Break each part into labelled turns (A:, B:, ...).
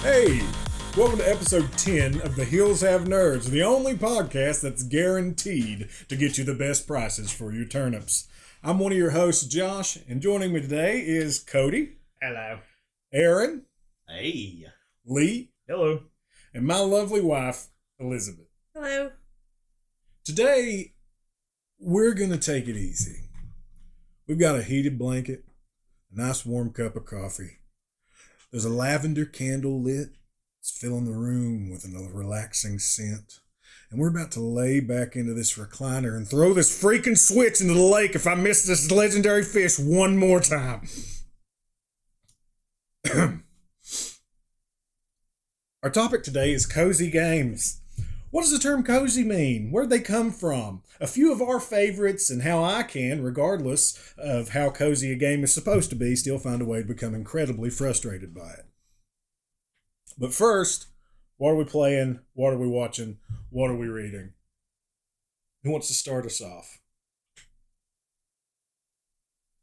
A: Hey, welcome to episode 10 of the Hillshavenerds, the only podcast that's guaranteed to get you the best prices for your turnips. I'm one of your hosts, Josh, and joining me today is Cody.
B: Hello.
A: Aaron.
C: Hey.
A: Lee.
B: Hello.
A: And my lovely wife, Elizabeth.
D: Hello.
A: Today, we're going to take it easy. We've got a heated blanket, a nice warm cup of coffee. There's a lavender candle lit. It's filling the room with a relaxing scent. And we're about to lay back into this recliner and throw this freaking switch into the lake if I miss this legendary fish one more time. Our topic today is cozy games. What does the term cozy mean? Where'd they come from? A few of our favorites and how I can, regardless of how cozy a game is supposed to be, still find a way to become incredibly frustrated by it. But first, what are we playing? What are we watching? What are we reading? Who wants to start us off?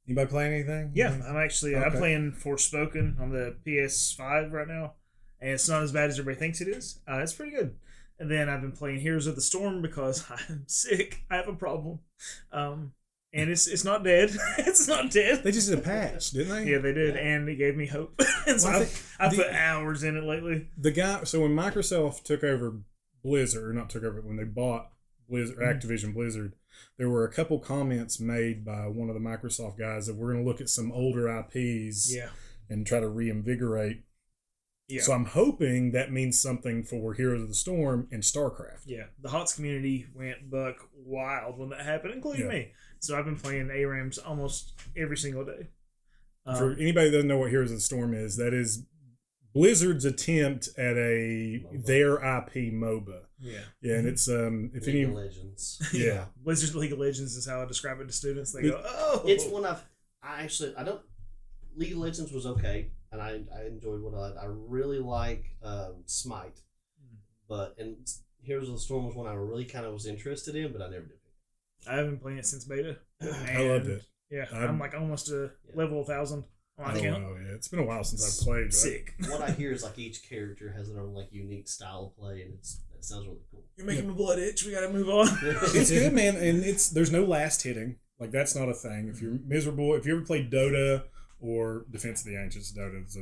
A: Anybody playing anything?
B: Yeah, I'm
A: Okay.
B: playing Forspoken on the PS5 right now, and it's not as bad as everybody thinks it is. It's pretty good. And then I've been playing Heroes of the Storm because I'm sick. I have a problem, and it's not dead. It's not dead.
A: They just did a patch, didn't they?
B: Yeah, they did, and it gave me hope. And so
A: Well,
B: I've put hours in it lately.
A: So when Microsoft took over Blizzard, or not took over, when they bought Blizzard, Activision Blizzard, there were a couple comments made by one of the Microsoft guys that we're going to look at some older IPs and try to reinvigorate.
B: Yeah.
A: So I'm hoping that means something for Heroes of the Storm and StarCraft.
B: Yeah, the HOTS community went buck wild when that happened, including
A: Yeah.
B: me. So I've been playing ARAMs almost every single day.
A: For anybody that doesn't know what Heroes of the Storm is, that is Blizzard's attempt at their IP MOBA.
B: Yeah.
A: Yeah, and it's if
C: League
A: any
C: of Legends.
A: yeah.
B: Blizzard's League of Legends is how I describe it to students. They go, "Oh,
C: It's one I don't. League of Legends was okay, and I enjoyed what I really like Smite, and Heroes of the Storm was one I really kind of was interested in, but I never did.
B: I haven't been playing it since beta."
A: I loved it.
B: Yeah, I'm like almost to level 1,000 on my account.
A: Wow, yeah. It's been a while since I've played. But
B: Sick.
C: What I hear is like each character has their own like unique style of play, and that sounds really cool.
B: You're making my blood itch. We gotta move on.
A: It's good, man, and there's no last hitting. Like that's not a thing. If you're miserable, if you ever played Dota or Defense of the Ancients, Dota is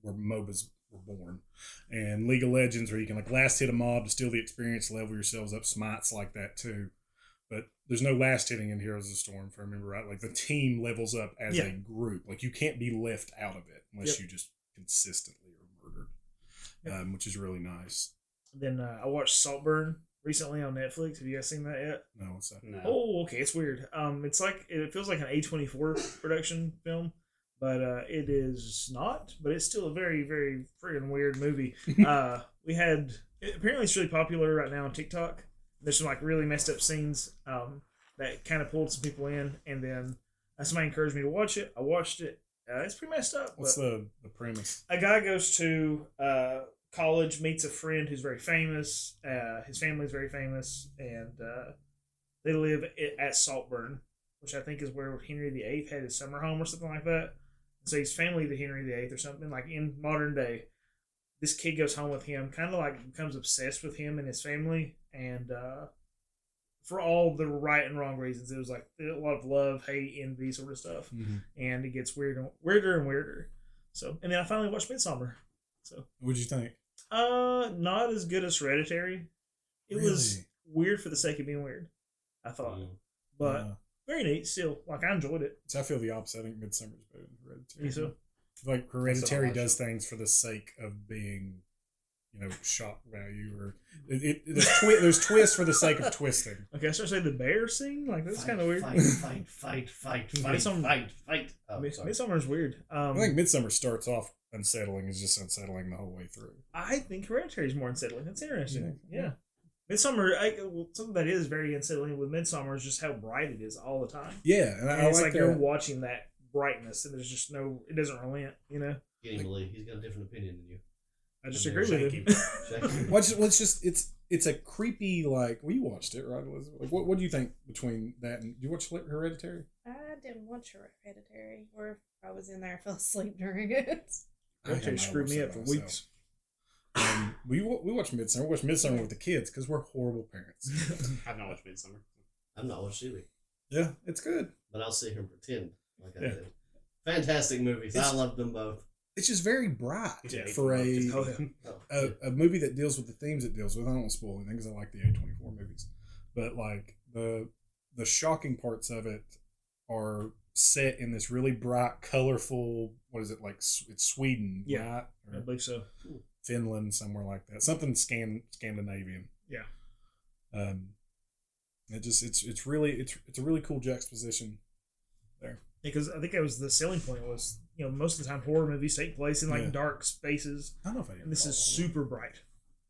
A: where MOBAs were born, and League of Legends where you can like last hit a mob to steal the experience, level yourselves up. Smite's like that too, but there's no last hitting in Heroes of the Storm, if I remember right. Like the team levels up as a group. Like you can't be left out of it unless you just consistently are murdered, which is really nice.
B: Then I watched Saltburn recently on Netflix. Have you guys seen that yet?
A: No, what's that?
C: No.
B: Oh, okay, it's weird. It's like it feels like an A24 production film, but it is not. But it's still a very, very friggin' weird movie. Apparently it's really popular right now on TikTok. There's some like really messed up scenes that kind of pulled some people in, and then somebody encouraged me to watch it. I watched it. It's pretty messed up.
A: What's the premise?
B: A guy goes to college, meets a friend who's very famous. His family's very famous, and they live at Saltburn, which I think is where Henry VIII had his summer home or something like that. So he's family to Henry VIII or something, like in modern day. This kid goes home with him, kind of like becomes obsessed with him and his family, and for all the right and wrong reasons. It was like a lot of love, hate, envy sort of stuff, and it gets weirder and weirder. So, and then I finally watched Midsommar. So,
A: What'd you think?
B: not as good as Hereditary. It was
A: Really?
B: weird for the sake of being weird, I thought, but very neat. Still, like I enjoyed it.
A: So I feel the opposite. I think Midsummer's better than Hereditary.
B: You so?
A: Like Hereditary does things for the sake of being, shock value, or there's twists for the sake of twisting.
B: Okay, I start saying the bear scene. Like that's kind of weird.
C: Fight.
B: Midsommar is weird.
A: I think Midsummer starts off unsettling, is just unsettling the whole way through.
B: I think Hereditary is more unsettling. That's interesting.
A: Yeah.
B: Yeah. Midsommar, something that is very unsettling with Midsommar is just how bright it is all the time.
A: Yeah, and I
B: it's
A: like
B: you're
A: that.
B: watching that brightness, and there's just it doesn't relent.
C: Get him to leave. He's got a different opinion than you.
B: I just
C: And
B: agree
C: then
B: with
C: shake
B: him.
C: him. Shake him.
A: Well, it's a creepy, like, well, you watched it, right, Elizabeth? Like, what do you think between that and, you watch Hereditary?
D: I didn't watch Hereditary, or if I was in there, I fell asleep during it.
B: That shit screwed me up for weeks.
A: We watched Midsummer. We watched Midsummer with the kids because we're horrible parents.
D: I've not watched Midsummer.
C: I've not watched either.
A: Yeah, it's good.
C: But I'll sit here and pretend like I did. Fantastic movies. I loved them both.
A: It's just very bright for a movie that deals with the themes it deals with. I don't want to spoil anything because I like the A24 movies. But like the shocking parts of it are set in this really bright, colorful, what is it, like it's Sweden, right? Or
B: I believe so.
A: Finland, somewhere like that. Something Scandinavian.
B: Yeah.
A: It's really a really cool juxtaposition there.
B: Because I think that was the selling point was, most of the time horror movies take place in like dark spaces.
A: I don't know if I did.
B: And this is super bright.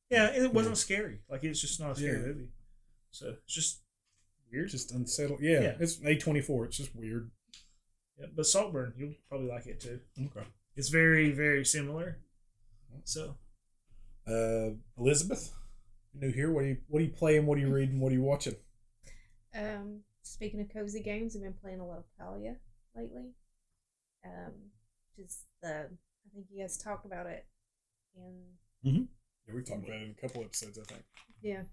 B: Yeah, and it wasn't scary. Like it's just not a scary movie. So it's just weird.
A: Just unsettled. Yeah. It's A24. It's just weird.
B: Yeah, but Saltburn, you'll probably like it too.
A: Okay.
B: It's very, very similar. So
A: Elizabeth, new here. What are you playing? What are you reading? What are you watching?
E: Speaking of cozy games, I've been playing a lot of Talia lately. I think you guys talked about it in.
A: Yeah, we talked about it in a couple episodes, I think.
E: Yeah.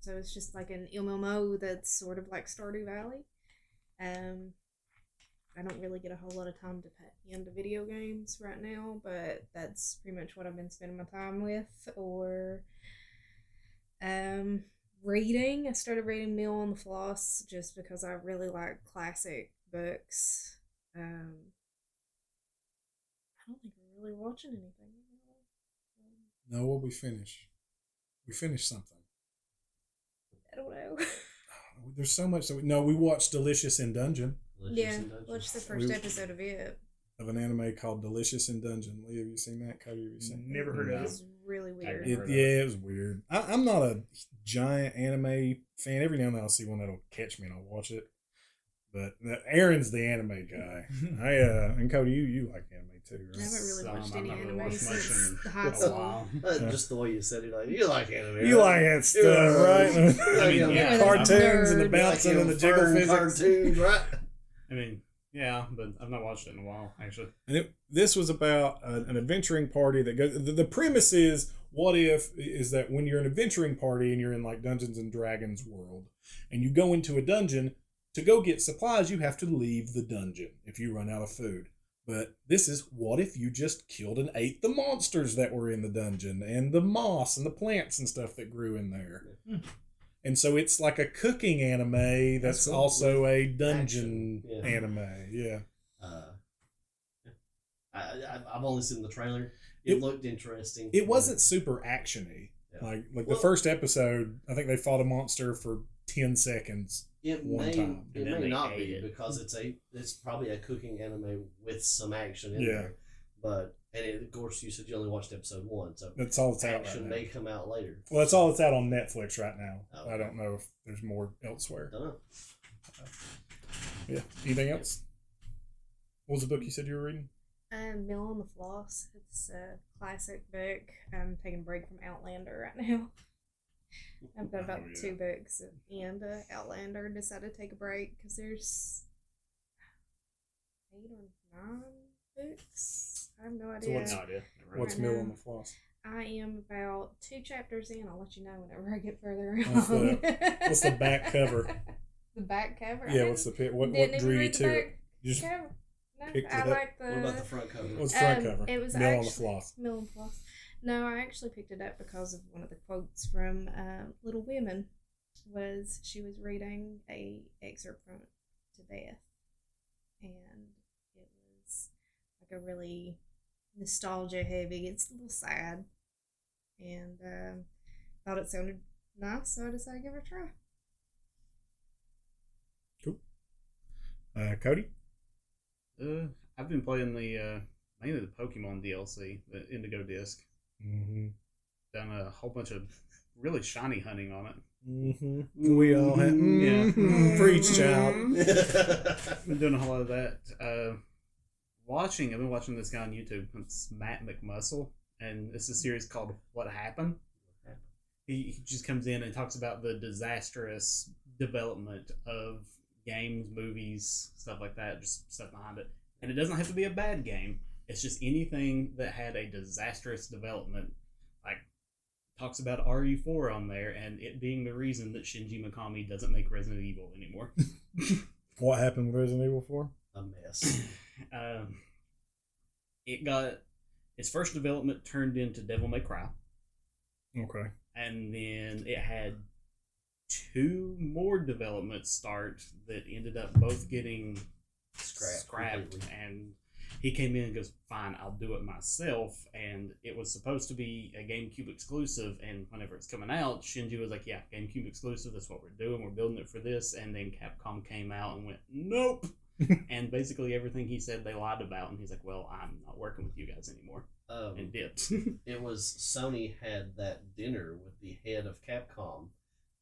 E: So it's just like an MMO that's sort of like Stardew Valley. I don't really get a whole lot of time to put into video games right now, but that's pretty much what I've been spending my time with. Or reading. I started reading Mill on the Floss just because I really like classic books. I don't think we're really watching anything.
A: No, what we finish? We finished something.
E: I don't know.
A: There's so much. We watched Delicious in Dungeon.
E: Watched the first episode of it.
A: Of an anime called Delicious in Dungeon. Lee, have you seen that? Cody, have you seen it?
B: Never heard of it.
E: It was really weird.
A: It was weird. I'm not a giant anime fan. Every now and then I'll see one that'll catch me and I'll watch it. But Aaron's the anime guy. And Cody, you like anime too, right?
E: I haven't really watched any anime
D: watched
E: since
D: much
E: high school.
C: Just the way you said it, like you like anime.
A: You like that stuff, right?
C: I mean,
A: cartoons and the bouncing and the jiggle physics.
C: Cartoons, right?
D: I mean, yeah, but I've not watched it in a while, actually.
A: And this was about an adventuring party that goes. The premise is, what if is that when you're an adventuring party and you're in like Dungeons and Dragons world, and you go into a dungeon to go get supplies, you have to leave the dungeon if you run out of food. But this is, what if you just killed and ate the monsters that were in the dungeon and the moss and the plants and stuff that grew in there? And so it's like a cooking anime that's cool. Also a dungeon anime. Yeah.
C: I've only seen the trailer. It looked interesting.
A: It wasn't super action-y. Yeah. Like the first episode, I think they fought a monster for 10 seconds.
C: It may not be because it's probably a cooking anime with some action in there. But of course you said you only watched episode 1, so
A: that's all it's out.
C: Action may come out later.
A: Well, that's all it's out on Netflix right now. Okay. I don't know if there's more elsewhere.
C: Don't know.
A: Yeah. Anything else? What was the book you said you were reading?
E: Mill on the Floss. It's a classic book. I'm taking a break from Outlander right now. I've got about 2 books, and Outlander decided to take a break because there's 8 or 9 books. I have no idea.
D: So
A: what's Mill on the Floss?
E: I am about 2 chapters in. I'll let you know whenever I get further along.
A: What's the back cover?
E: The back cover?
A: Yeah, what's the what drew you to it?
E: You just I like the...
C: What about the front cover?
A: What's the front cover?
E: It was
A: Mill on the Floss.
E: Mill on the Floss. No, I actually picked it up because of one of the quotes from Little Women. She was reading a excerpt from it to Beth, and it was like a really nostalgia heavy. It's a little sad, and thought it sounded nice, so I decided to give it a try.
A: Cool. Cody?
D: I've been playing mainly the Pokemon DLC, the Indigo Disc.
A: Mm-hmm.
D: Done a whole bunch of really shiny hunting on it.
A: Mm-hmm. We all have. Preach, child.
D: Been doing a whole lot of that. I've been watching this guy on YouTube. It's Matt McMuscle, and it's a series called What Happened. He just comes in and talks about the disastrous development of games, movies, stuff like that, just stuff behind it. And it doesn't have to be a bad game. It's just anything that had a disastrous development, like talks about RE4 on there, and it being the reason that Shinji Mikami doesn't make Resident Evil anymore.
A: What happened with Resident Evil 4?
C: A mess.
D: It got its first development turned into Devil May Cry.
A: Okay.
D: And then it had 2 more developments start that ended up both getting scrapped. And he came in and goes, fine, I'll do it myself. And it was supposed to be a GameCube exclusive. And whenever it's coming out, Shinji was like, yeah, GameCube exclusive, that's what we're doing. We're building it for this. And then Capcom came out and went, nope. And basically everything he said they lied about. And he's like, well, I'm not working with you guys anymore. And dipped.
C: It was Sony had that dinner with the head of Capcom.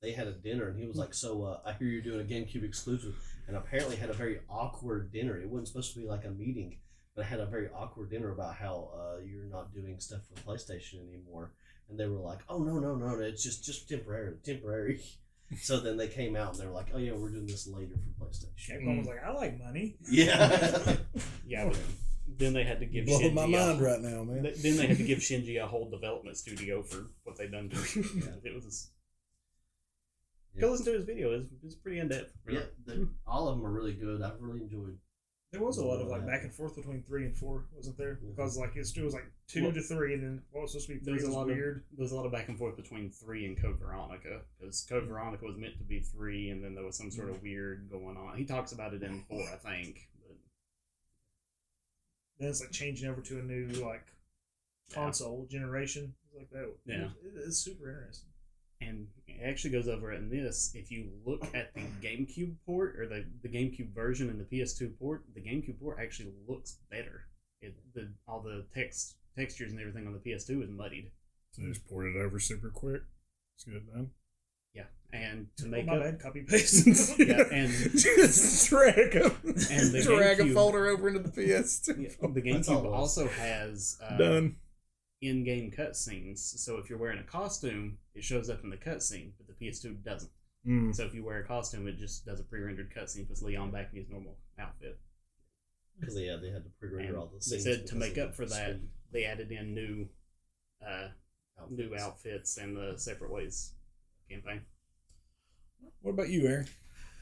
C: They had a dinner, and he was like, so I hear you're doing a GameCube exclusive. And apparently had a very awkward dinner. It wasn't supposed to be like a meeting, but had a very awkward dinner about how you're not doing stuff for PlayStation anymore. And they were like, oh, no, it's just temporary. So then they came out and they were like, oh yeah, we're doing this later for PlayStation.
B: Capcom was like, I like money.
C: Yeah.
D: Yeah, but then they had to give
A: Blowing
D: Shinji
A: my mind right now, man.
D: Then they had to give Shinji a whole development studio for what they've done to him. Yeah. It was. Go listen to his video. It's pretty in depth.
C: Yeah, all of them are really good. I've really enjoyed.
B: There was a lot of like back and forth between 3 and 4, wasn't there? Because like it was like 2 to 3, and then what was supposed to be 3 was weird.
D: There was a lot of back and forth between 3 and Code Veronica, because Code Veronica was meant to be 3, and then there was some sort of weird going on. He talks about it in 4, I think. But
B: then it's like changing over to a new like console generation, like that.
D: Yeah,
B: it's super interesting.
D: And it actually goes over it in this. If you look at the GameCube port, or the GameCube version and the PS2 port, the GameCube port actually looks better. All the textures and everything on the PS2 is muddied.
A: So just port it over super quick. It's good done.
D: Yeah, and to make
B: my
D: up,
B: bad, copy paste.
D: Yeah, and
A: just drag a
D: GameCube,
A: folder over into the PS2.
D: Yeah, the GameCube also has
A: done
D: in-game cutscenes. So if you're wearing a costume, it shows up in the cutscene, but the PS2 doesn't. So if you wear a costume, it just does a pre-rendered cutscene, puts Leon back in his normal outfit.
C: Because they had to pre-render all the scenes.
D: They said to make up for that, they added in new outfits and the separate ways campaign.
A: What about you, Aaron?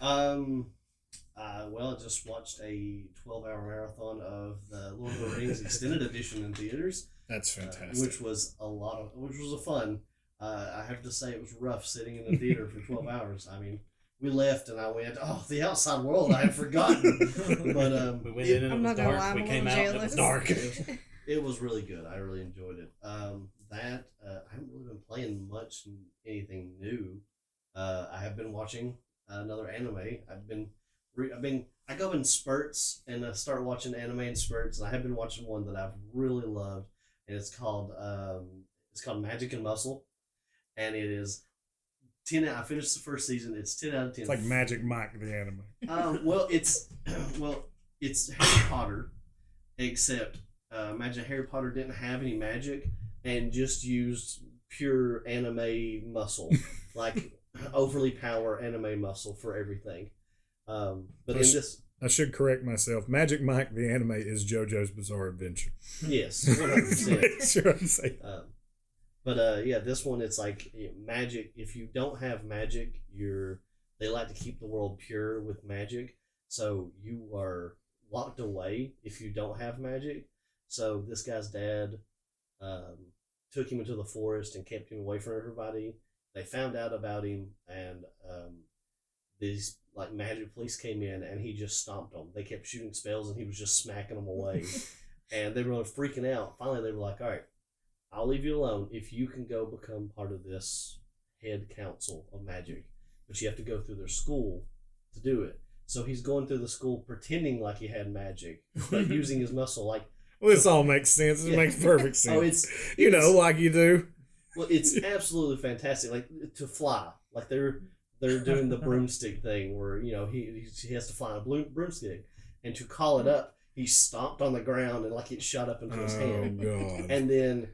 C: Well, I just watched a 12-hour marathon of the Lord of the Rings Extended Edition in theaters.
A: That's fantastic.
C: Which was a fun. I have to say it was rough sitting in the theater for 12 hours. I mean, we left and I went, the outside world, I had forgotten. But
D: we went in and it was dark. We came out and it was dark.
C: It was really good. I really enjoyed it. I haven't really been playing much anything new. I have been watching another anime. I go in spurts and I start watching anime in spurts, and I have been watching one that I've really loved, and it's called Magic and Muscle, and it is 10. I finished the first season. It's 10 out of 10.
A: It's like Magic Mike, the anime.
C: It's Harry Potter, except imagine Harry Potter didn't have any magic and just used pure anime muscle, like overly power anime muscle for everything. But in this,
A: I should correct myself. Magic Mike, the anime, is JoJo's Bizarre Adventure.
C: Yes, 100%.
A: Sure, I'm saying.
C: This one, it's like magic. If you don't have magic, they like to keep the world pure with magic, so you are locked away if you don't have magic. So this guy's dad took him into the forest and kept him away from everybody. They found out about him, and these like magic police came in, and he just stomped them. They kept shooting spells, and he was just smacking them away. And they were freaking out. Finally, they were like, all right, I'll leave you alone if you can go become part of this head council of magic. But you have to go through their school to do it. So he's going through the school pretending like he had magic, but using his muscle. Like,
A: well, this all makes sense. It makes perfect sense.
C: Oh, it's
A: like you do.
C: Well, it's absolutely fantastic. Like, to fly. Like, they're doing the broomstick thing where, he has to fly on a broomstick. And to call it up, he stomped on the ground and like it shot up into his hand.
A: Oh, God.
C: And then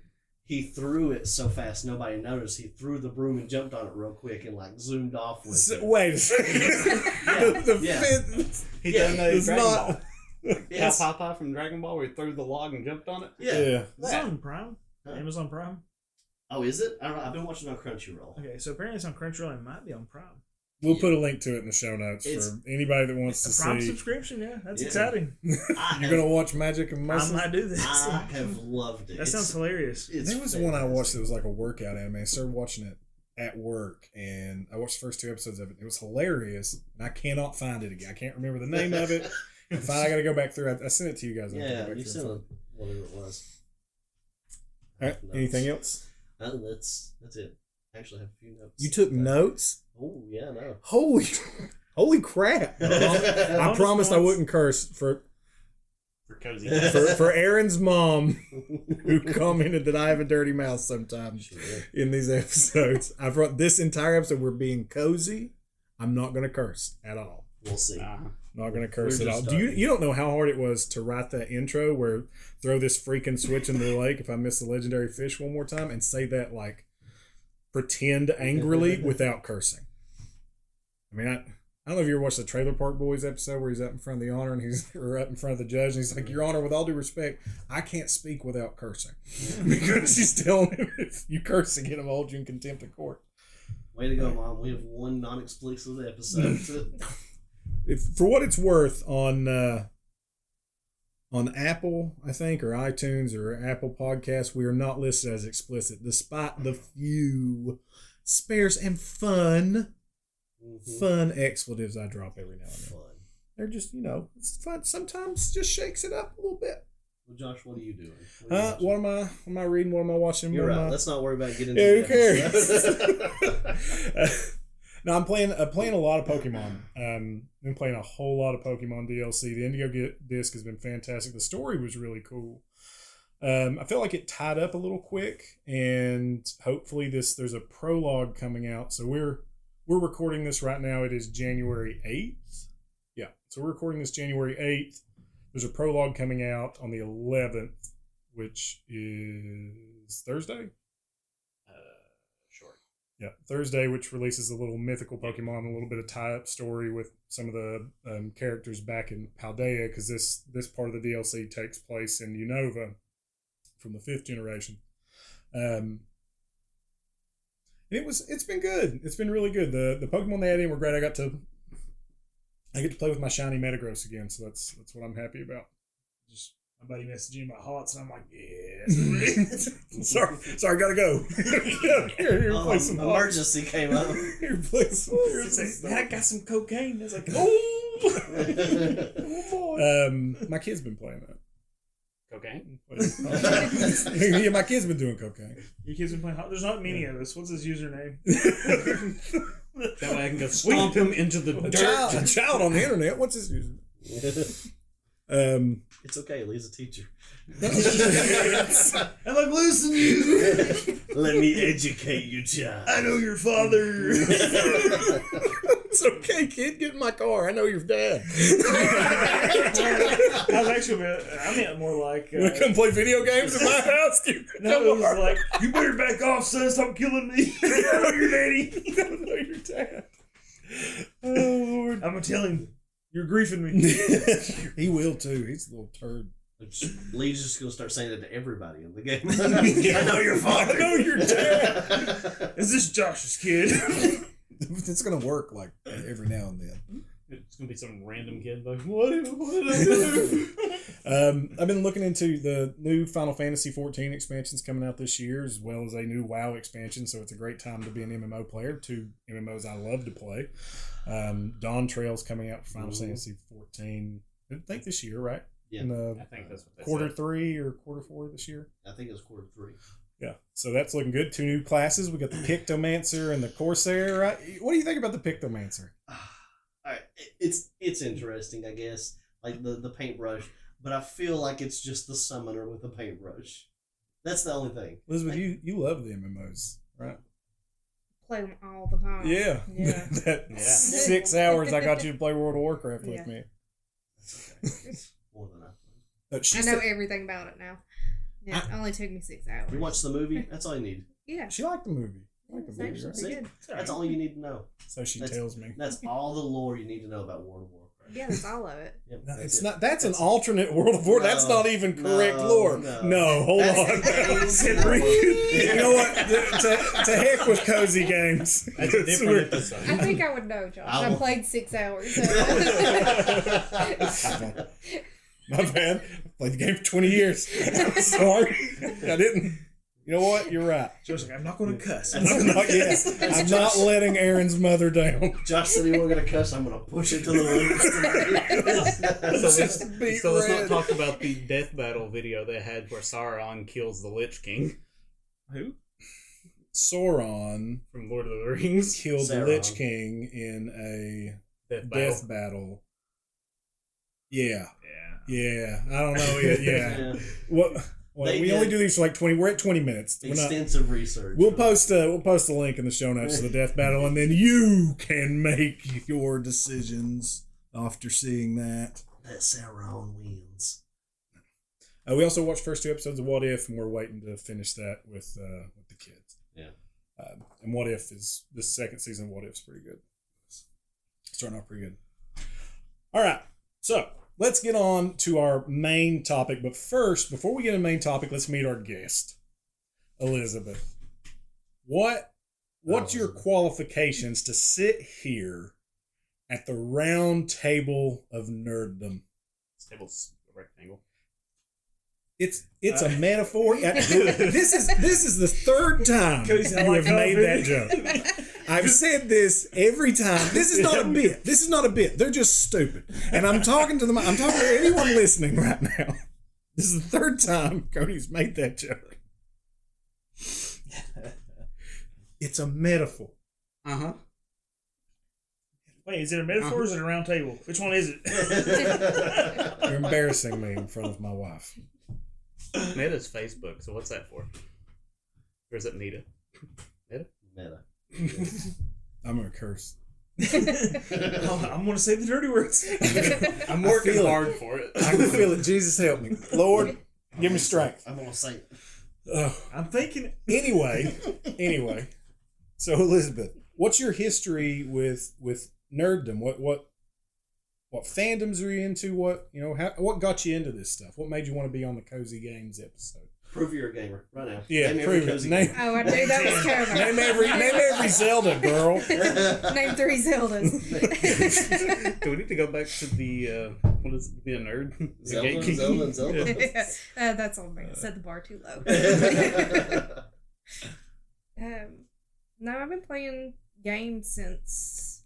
C: he threw it so fast nobody noticed. He threw the broom and jumped on it real quick and like zoomed off with it.
A: Wait a second.
C: Yeah.
D: He done that Dragon Ball.
C: Yes.
D: Cal Popeye from Dragon Ball, where he threw the log and jumped on it.
C: Yeah.
B: It's on Prime. Amazon Prime.
C: Oh, is it? I don't know. I've been watching it on Crunchyroll.
B: Okay, so apparently it's on Crunchyroll and it might be on Prime.
A: We'll put a link to it in the show notes for anybody that wants to
B: A Prime
A: see.
B: subscription, yeah. That's exciting.
A: You're going to watch Magic and Muscles?
B: I might do this.
C: I have loved it.
B: That sounds hilarious.
A: There was one I watched that was like a workout anime. I started watching it at work, and I watched the first 2 episodes of it. It was hilarious, and I cannot find it again. I can't remember the name of it. I got to go back through. I sent it to you guys.
C: Yeah, you sent it. Whatever it was.
A: All right. Anything else?
C: No, that's it. I actually have a few notes.
A: You took notes?
C: Oh, yeah, no.
A: Holy crap. I promised I wouldn't curse for
D: cozy.
A: for Aaron's mom, who commented that I have a dirty mouth sometimes in these episodes. I brought this entire episode, we're being cozy. I'm not going to curse at all.
C: We'll see.
A: Not going to curse at all. You don't know how hard it was to write that intro where throw this freaking switch into the lake if I miss the legendary fish one more time and say that like pretend angrily without cursing. I mean, I don't know if you ever watched the Trailer Park Boys episode where he's up in front of the honor and or up in front of the judge and he's like, Your Honor, with all due respect, I can't speak without cursing. Because she's telling him if you curse again, I'll hold you in contempt of court.
C: Way to go, Mom. We have one non-explicit episode.
A: For what it's worth, on Apple, I think, or iTunes or Apple Podcasts, we are not listed as explicit, despite the few sparse and fun expletives I drop every now and then. They're just, it's fun. Sometimes just shakes it up a little bit.
C: Well, Josh, what are you doing?
A: What am I reading? What am I watching?
C: You're right. Let's not worry about getting into
A: who cares? No, I'm playing a lot of Pokemon. Been playing a whole lot of Pokemon DLC. The Indigo disc has been fantastic. The story was really cool. I felt like it tied up a little quick, and hopefully there's a prologue coming out. So we're recording this right now. It is January 8th. Yeah, so we're recording this January 8th. There's a prologue coming out on the 11th, which is Thursday. Yeah, Thursday, which releases a little mythical Pokemon, a little bit of tie-up story with some of the characters back in Paldea, because this part of the DLC takes place in Unova from the 5th generation. It's been good. It's been really good. The Pokemon they had in were great. I get to play with my shiny Metagross again, so that's what I'm happy about. Just my buddy messaged me about HOTS, and I'm like, yes. sorry, gotta go. Here, play some
C: emergency
A: HOTS.
C: Came up.
A: Here, play some HOTS.
B: Man, I got some cocaine. I was like,
A: oh boy. My kid's been playing that.
D: Cocaine?
A: Yeah, my kid's been doing cocaine.
B: Your kid's been playing HOTS? There's not many of us. What's his username?
D: That way I can go stomp him into the dirt.
A: A child on the internet. What's his username?
C: It's okay. Lee's a teacher.
B: I'm like, listen, you.
C: Let me educate you, child.
B: I know your father.
A: It's okay, kid. Get in my car. I know your dad.
B: I meant more like.
A: You want to come play video games at my house?
B: No, it was like, you better back off, son. Stop killing me. I know your daddy.
A: I know your dad. Oh, Lord.
B: I'm going to tell him. You're griefing me.
A: He will too. He's a little turd.
C: Lee's just going to start saying it to everybody in the game. I know your father.
A: I know your dad.
B: Is this Josh's kid?
A: It's going to work like every now and then.
D: It's going to be some random kid like, what did I do?
A: I've been looking into the new Final Fantasy 14 expansions coming out this year, as well as a new WoW expansion, so it's a great time to be an MMO player. 2 MMOs I love to play. Dawn Trail's coming out for Final Fantasy 14, I think this year, right?
C: Yeah.
A: I
D: think that's what they
A: quarter
D: said.
A: 3 or quarter 4 this year.
C: I think it was quarter 3.
A: Yeah, so that's looking good. 2 new classes. We got the Pictomancer and the Corsair, right? What do you think about the Pictomancer?
C: All right, it's interesting, I guess, like the paintbrush, but I feel like it's just the summoner with a paintbrush. That's the only thing.
A: Elizabeth, you love the MMOs, right?
E: Play them all the time.
A: Yeah.
E: Yeah.
A: 6 hours I got you to play World of Warcraft with me.
C: That's okay. More than I
E: I know everything about it now. Yeah, it only took me 6 hours.
C: You watch the movie, that's all you need.
E: Yeah.
A: She liked the movie.
E: It's actually pretty good.
C: That's all you need to know.
A: So she tells me.
C: That's all the lore you need to know about World of Warcraft.
E: Yeah, that's all of it.
C: Yep,
A: No,
C: that's
A: it's
C: it.
A: not. That's an alternate World of War. That's not even correct lore.
C: No.
A: Hold
C: That's
A: on.
C: games.
A: You know what? To heck with cozy games.
D: That's a different episode.
E: I think I would know, Josh. I played 6 hours.
A: My bad. Played the game for 20 years. I'm sorry. I didn't. You know what? You're right.
B: Josh's like, I'm not going to cuss.
A: I'm not letting Aaron's mother down.
C: Josh said he wasn't going to cuss. I'm going to push it to the limit.
D: So let's not talk about the death battle video they had where Sauron kills the Lich King.
B: Who?
A: Sauron
D: From Lord of the Rings.
A: killed the Lich King in a death battle. Yeah. I don't know. Yeah. What? Well, we only do these for like 20. We're at 20 minutes.
C: Extensive research.
A: We'll post a link in the show notes to the death battle, and then you can make your decisions after seeing that.
C: That Sauron wins.
A: We also watched first 2 episodes of What If, and we're waiting to finish that with the kids.
C: Yeah.
A: And What If is the second season of What If is pretty good. Starting off pretty good. All right, so let's get on to our main topic. But first, before we get to the main topic, let's meet our guest, Elizabeth. What's your qualifications to sit here at the round table of nerddom?
D: This table's a rectangle.
A: It's a metaphor. This is the third time you have made that joke. I've said this every time. This is not a bit. They're just stupid. And I'm talking to anyone listening right now. This is the third time Cody's made that joke. It's a metaphor.
D: Uh-huh.
B: Wait, is it a metaphor or is it a round table? Which one is it?
A: You're embarrassing me in front of my wife.
D: Meta's Facebook, so what's that for? Or is it Meta?
C: Meta.
A: I'm going to curse.
B: I'm going to say the dirty words.
D: I'm working hard for it.
A: I can feel it. Jesus help me. Lord, give me strength.
C: I'm going to say it.
B: I'm thinking.
A: Anyway. So Elizabeth, what's your history with nerddom? What fandoms are you into? What got you into this stuff? What made you want to be on the Cozy Games episode?
C: Prove you're a gamer right now.
A: Yeah, prove it.
E: I knew that was coming.
A: Name every Zelda, girl.
E: Name 3 Zeldas.
D: Do we need to go back to the what is it, be a nerd?
C: Zelda.
E: Yeah. That's on me. Set the bar too low. No, I've been playing games since.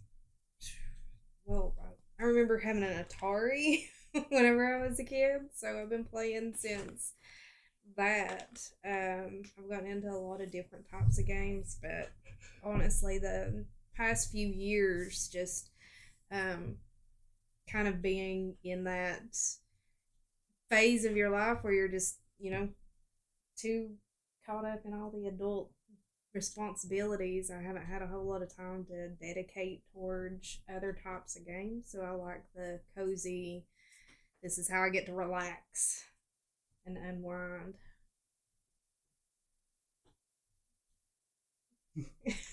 E: Well, I remember having an Atari whenever I was a kid, so I've been playing since that. I've gotten into a lot of different types of games, but honestly, the past few years, just kind of being in that phase of your life where you're just, too caught up in all the adult responsibilities. I haven't had a whole lot of time to dedicate towards other types of games, so I like the cozy, this is how I get to relax and unwind.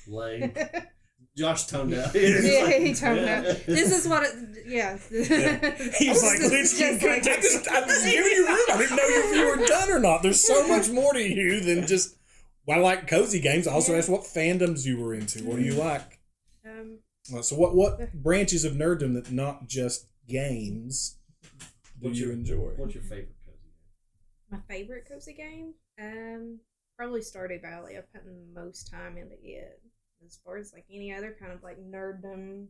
C: Lame. Josh toned out.
E: Yeah, he toned out. This is what
B: He's like,
A: I'm just giving you room. I didn't know if you were done or not. There's so much more to you than just. Well, I like cozy games. I also asked what fandoms you were into. What do you like? So what branches of nerddom that not just games do you enjoy?
C: What's your favorite cozy game?
E: My favorite cozy game? Probably Stardew Valley. I've put the most time into it. As far as like any other kind of like nerddom,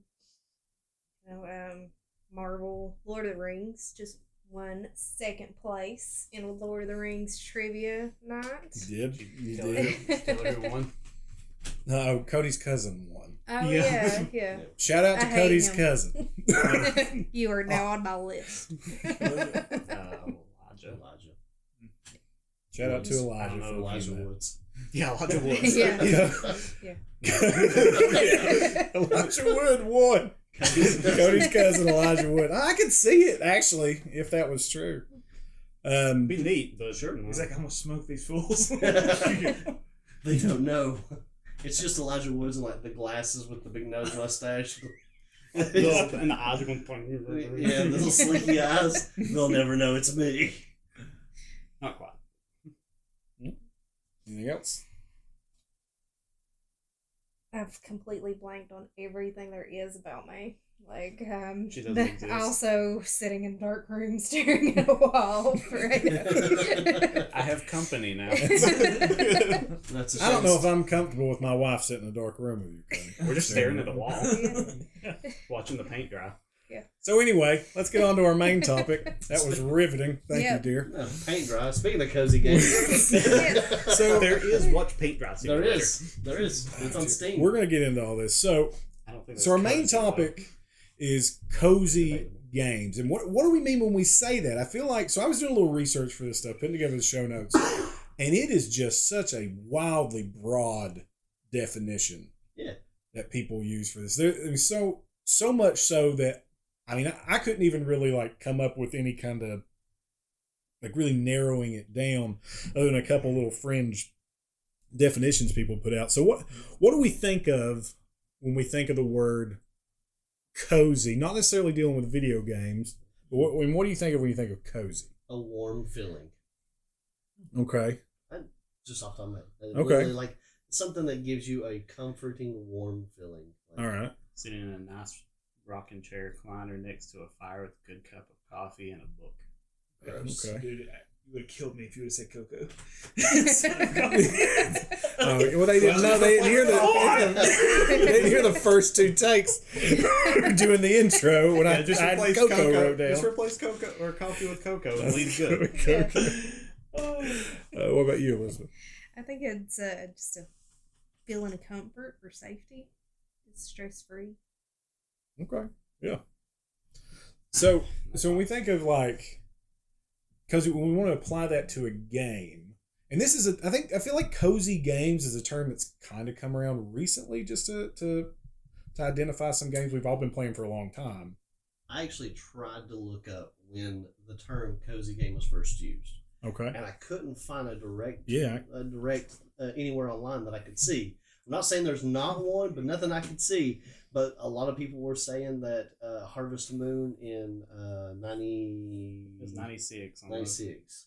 E: Marvel, Lord of the Rings, just won second place in a Lord of the Rings trivia night.
A: You did.
D: Who won?
A: No, Cody's cousin won.
E: Oh yeah.
A: Shout out to Cody's cousin.
E: You are now on my list.
C: Elijah.
A: Shout out to Elijah.
C: Elijah Woods.
D: Yeah, Elijah Woods.
E: Yeah.
A: Elijah Wood won. Cody's cousin Elijah Wood. I could see it actually if that was true.
D: Be neat, but
B: Sure. He's like, I'm gonna smoke these fools.
C: They don't know. It's just Elijah Woods and like the glasses with the big nose mustache.
D: And the eyes are going to
C: Yeah, little slinky eyes. They'll never know it's me.
D: Not quite.
A: Anything else?
E: I've completely blanked on everything there is about me. Like,
D: She doesn't exist.
E: also sitting in dark rooms staring at a wall forever.
D: I have company now.
C: That's a
A: I don't
C: shame.
A: know if I'm comfortable with my wife sitting in a dark room with you, Cody.
D: We're just staring at a wall, watching the paint dry.
A: So anyway, let's get on to our main topic. That was riveting. Thank you, dear.
C: No, paint dry. Speaking of cozy games.
A: So
D: There is Watch Paint Dry
C: There
D: Simulator.
C: is. It's on Steam.
A: we're going to get into all this. So
D: I don't think
A: our
D: that's
A: main
D: cozy, though.
A: topic is cozy games. And what do we mean when we say that? I feel like, so I was doing a little research for this stuff, putting together the show notes, and it is just such a wildly broad definition that people use for this. There, so much so that, I mean, I couldn't even really like come up with any kind of like really narrowing it down other than a couple little fringe definitions people put out. So what do we think of when we think of the word cozy? Not necessarily dealing with video games, but what do you think of when you think of cozy?
C: A warm feeling.
A: Okay.
C: Just off the top of my head.
A: Okay.
C: Really, like something that gives you a comforting, warm feeling. Like,
A: All right.
D: Sitting in a nice rocking chair recliner next to a fire with a good cup of coffee and a book.
A: Okay.
B: Dude, you would have killed me if you would have said Coco.
A: Well, they didn't know. They didn't hear they didn't hear the first two takes doing the intro when I
D: just
A: had
D: replace
A: Coco wrote down.
D: Just replace cocoa or coffee with cocoa and leave good.
A: What about you, Elizabeth?
E: I think it's just a feeling of comfort or safety. It's stress free.
A: Okay. Yeah. So when we think of like, because when we want to apply that to a game, and this is I feel like cozy games is a term that's kind of come around recently, just to identify some games we've all been playing for a long time.
C: I actually tried to look up when the term cozy game was first used.
A: Okay.
C: And I couldn't find a direct anywhere online that I could see. I'm not saying there's not one, but nothing I could see. But a lot of people were saying that Harvest Moon in
D: 96.
C: 96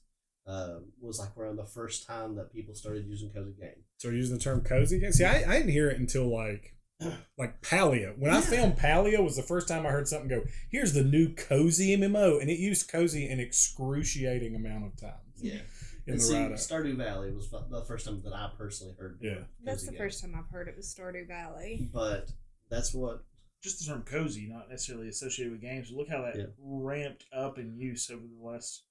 C: was like around the first time that people started using cozy game.
A: So using the term cozy game. See, I didn't hear it until like Palia. When I found Palia was the first time I heard something go, here's the new cozy MMO, and it used cozy an excruciating amount of times.
C: Yeah.
A: In
C: And
A: the
C: see,
A: write-up.
C: Stardew Valley was the first time that I personally heard.
A: Yeah.
E: That's the
C: cozy
E: first time I've heard it was Stardew Valley.
C: But that's what.
B: Just the term cozy, not necessarily associated with games. Look how that ramped up in use over the last.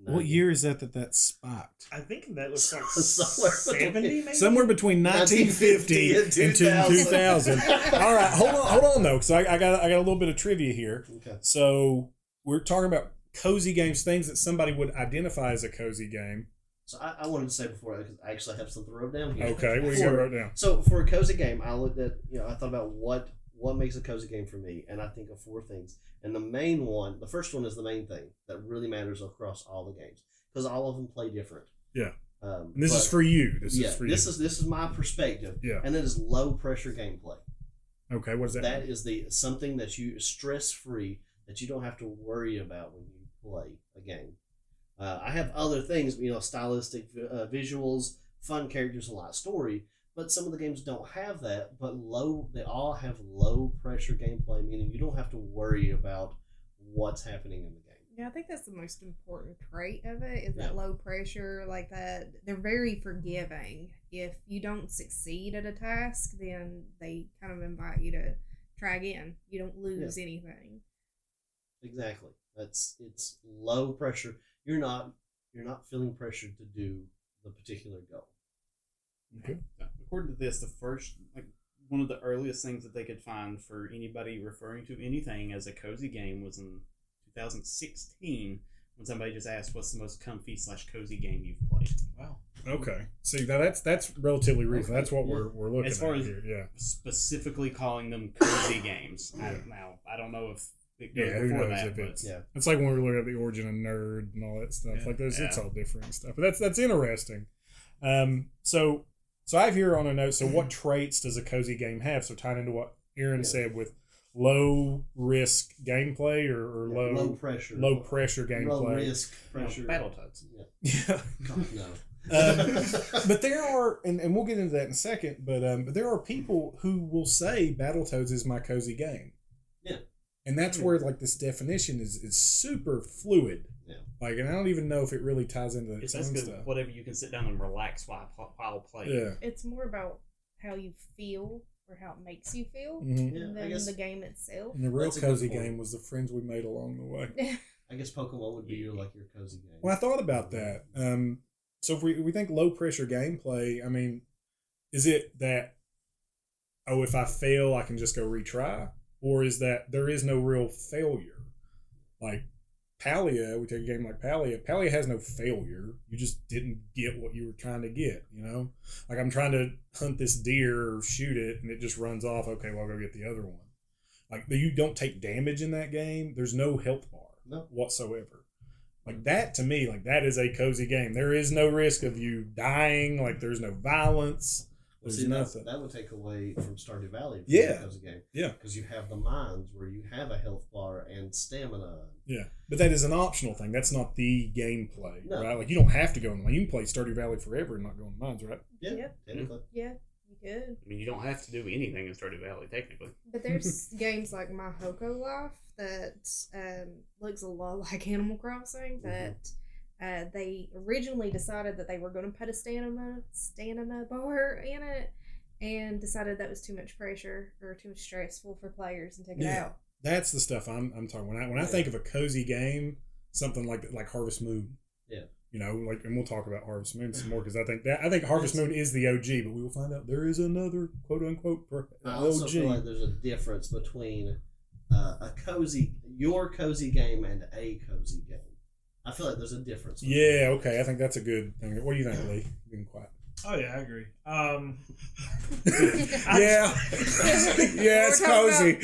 A: What year is that spiked?
B: I think that looks like
C: Somewhere
B: 70, maybe?
A: Somewhere between 1950 and 2000. All right, hold on though, because I got a little bit of trivia here.
C: Okay.
A: So we're talking about cozy games, things that somebody would identify as a cozy game.
C: So I wanted to say before, because I actually have something wrote down here.
A: Okay, what do you got wrote down?
C: So for a cozy game, I looked at, I thought about what makes a cozy game for me, and I think of four things. And the first one is the main thing that really matters across all the games, because all of them play different.
A: Yeah. And this is for you. This
C: is my perspective.
A: Yeah.
C: And that is low pressure gameplay.
A: Okay, what does that mean?
C: That is something that you stress free, that you don't have to worry about when you play a game. I have other things, stylistic visuals, fun characters, a lot of story, but some of the games don't have that. But they all have low pressure gameplay, meaning you don't have to worry about what's happening in the game.
E: Yeah, I think that's the most important trait of it is that low pressure, like that. They're very forgiving. If you don't succeed at a task, then they kind of invite you to try again. You don't lose anything.
C: Exactly. It's low pressure. You're not feeling pressured to do the particular goal.
A: Okay.
D: According to this, one of the earliest things that they could find for anybody referring to anything as a cozy game was in 2016 when somebody just asked, "What's the most comfy / cozy game you've played?"
B: Wow.
A: Okay. See, now that's relatively recent. That's what we're looking
D: as far
A: at
D: as
A: here. Yeah.
D: Specifically calling them cozy games. I don't know if it goes
A: Who
D: before
A: knows
D: that,
A: if
D: but
A: it's it's like when we were looking at the origin of nerd and all that stuff. Like it's all different and stuff. But that's interesting. So I have here on a note. So what traits does a cozy game have? So tying into what Aaron said with low risk gameplay or low
C: pressure
A: gameplay.
C: Low risk pressure.
D: Battletoads.
A: Yeah.
C: God, no.
A: But there are, and we'll get into that in a second. But there are people who will say Battletoads is my cozy game.
C: Yeah.
A: And that's where like this definition is super fluid.
C: Yeah.
A: Like, and I don't even know if it really ties into
D: It's
A: its own
D: basically
A: stuff.
D: whatever you can sit down and relax while playing.
A: Yeah.
E: It's more about how you feel or how it makes you feel
A: Mm-hmm.
C: Yeah, I
E: than
C: guess-
E: the game itself.
A: And the real
C: That's a good
A: cozy
C: point.
A: game was the friends we made along the way.
C: I guess Pokemon would be your cozy game.
A: Well, I thought about that. So if we think low pressure gameplay, I mean, is it that, if I fail, I can just go retry? Or is that there is no real failure? Like Palia, we take a game like Palia. Palia has no failure. You just didn't get what you were trying to get, you know? Like I'm trying to hunt this deer or shoot it, and it just runs off. Okay, well, I'll go get the other one. Like you don't take damage in that game. There's no health bar whatsoever. Like that, to me, like that is a cozy game. There is no risk of you dying. Like there's no violence. There's nothing.
C: That would take away from Stardew Valley.
A: Yeah.
C: As a game.
A: Yeah.
C: Because you have the mines where you have a health bar and stamina.
A: Yeah. But that is an optional thing. That's not the gameplay,
C: No.
A: right? Like you don't have to go in the mine. You can play Stardew Valley forever and not go in the mines, right?
C: Yeah.
E: Yep.
C: Technically.
E: Yeah, you could.
D: I mean, you don't have to do anything in Stardew Valley, technically.
E: But there's games like My Hoko Life that looks a lot like Animal Crossing that they originally decided that they were going to put a stamina bar in it and decided that was too much pressure or too much stressful for players and took it out.
A: That's the stuff I'm talking. When I think of a cozy game, something like Harvest Moon.
C: Yeah.
A: You know, like, and we'll talk about Harvest Moon some more because I think Harvest Moon is the OG, but we will find out there is another quote unquote
C: I also
A: OG.
C: feel like there's a difference between your cozy game and a cozy game. I feel like there's a difference.
A: Yeah, okay. I think that's a good thing. What do you think, Lee? Being quiet.
B: Oh yeah, I agree.
A: Yeah, it's cozy.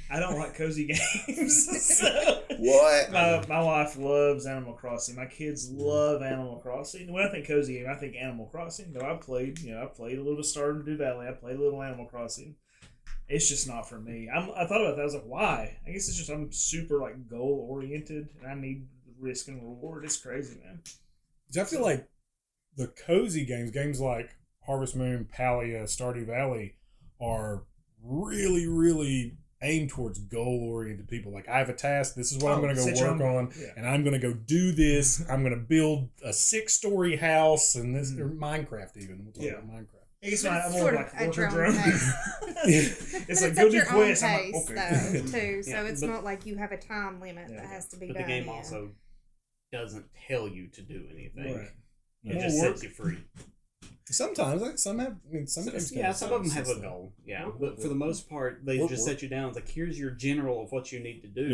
B: I don't like cozy games. So,
A: What?
B: my wife loves Animal Crossing. My kids love Animal Crossing. When I think cozy game, I think Animal Crossing. Though I played a little bit of Stardew Valley. I played a little Animal Crossing. It's just not for me. I thought about that. I was like, why? I guess it's just I'm super like goal oriented, and I need risk and reward. It's crazy, man.
A: I feel like the cozy games like Harvest Moon, Palia, Stardew Valley, are really, really aimed towards goal-oriented people. Like, I have a task. This is what I'm going to go work on, and I'm going to go do this. I'm going to build a 6-story house, and this or Minecraft even. We'll talk about Minecraft.
B: I guess I'm more like
E: at your
B: worker
E: own
B: drone.
E: pace.
B: It's like
E: It's
B: go
E: at
B: do
E: your
B: quests.
E: own
B: I'm
E: pace,
B: like, okay.
E: though, too. So
D: Yeah,
E: it's
D: but-
E: not like you have a time limit that has to be
D: But
E: done.
D: the game
E: in.
D: also doesn't tell you to do anything.
A: Right.
D: It
A: More
D: just
A: work.
D: sets you free.
A: Sometimes, like some have. I mean, some games.
D: Yeah, some of them have a goal. Yeah, but for the most part, they just set you down. It's like, here's your general of what you need to do.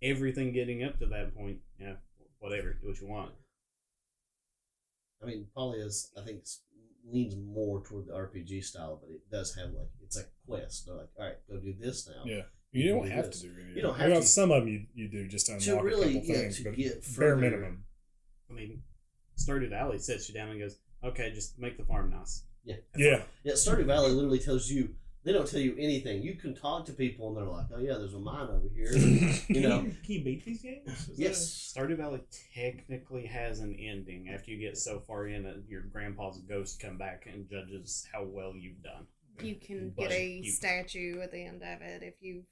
A: Yeah.
D: Everything getting up to that point, whatever, do what you want.
C: I mean, Polya's, I think, leans more toward the RPG style, but it does have, like, it's like a quest. They're like, all right, go do this now.
A: Yeah. You don't
C: do
A: have
C: this.
A: to do anything.
C: You don't have to.
A: Some of them you do just to unlock
C: really
A: a couple
C: get
A: things,
C: to
A: but
C: get
A: bare
C: further.
A: minimum.
D: I mean, Stardew Valley sets you down and goes, okay, just make the farm nice.
C: Yeah.
A: Yeah.
C: Yeah, Stardew Valley literally tells you, they don't tell you anything. You can talk to people and they're like, oh yeah, there's a mine over here. You know?
B: Can you beat these games? Is
C: Yes.
D: Stardew Valley technically has an ending. After you get so far in, your grandpa's ghost come back and judges how well you've done.
E: You can
D: But
E: get a
D: you-
E: statue at the end of it if you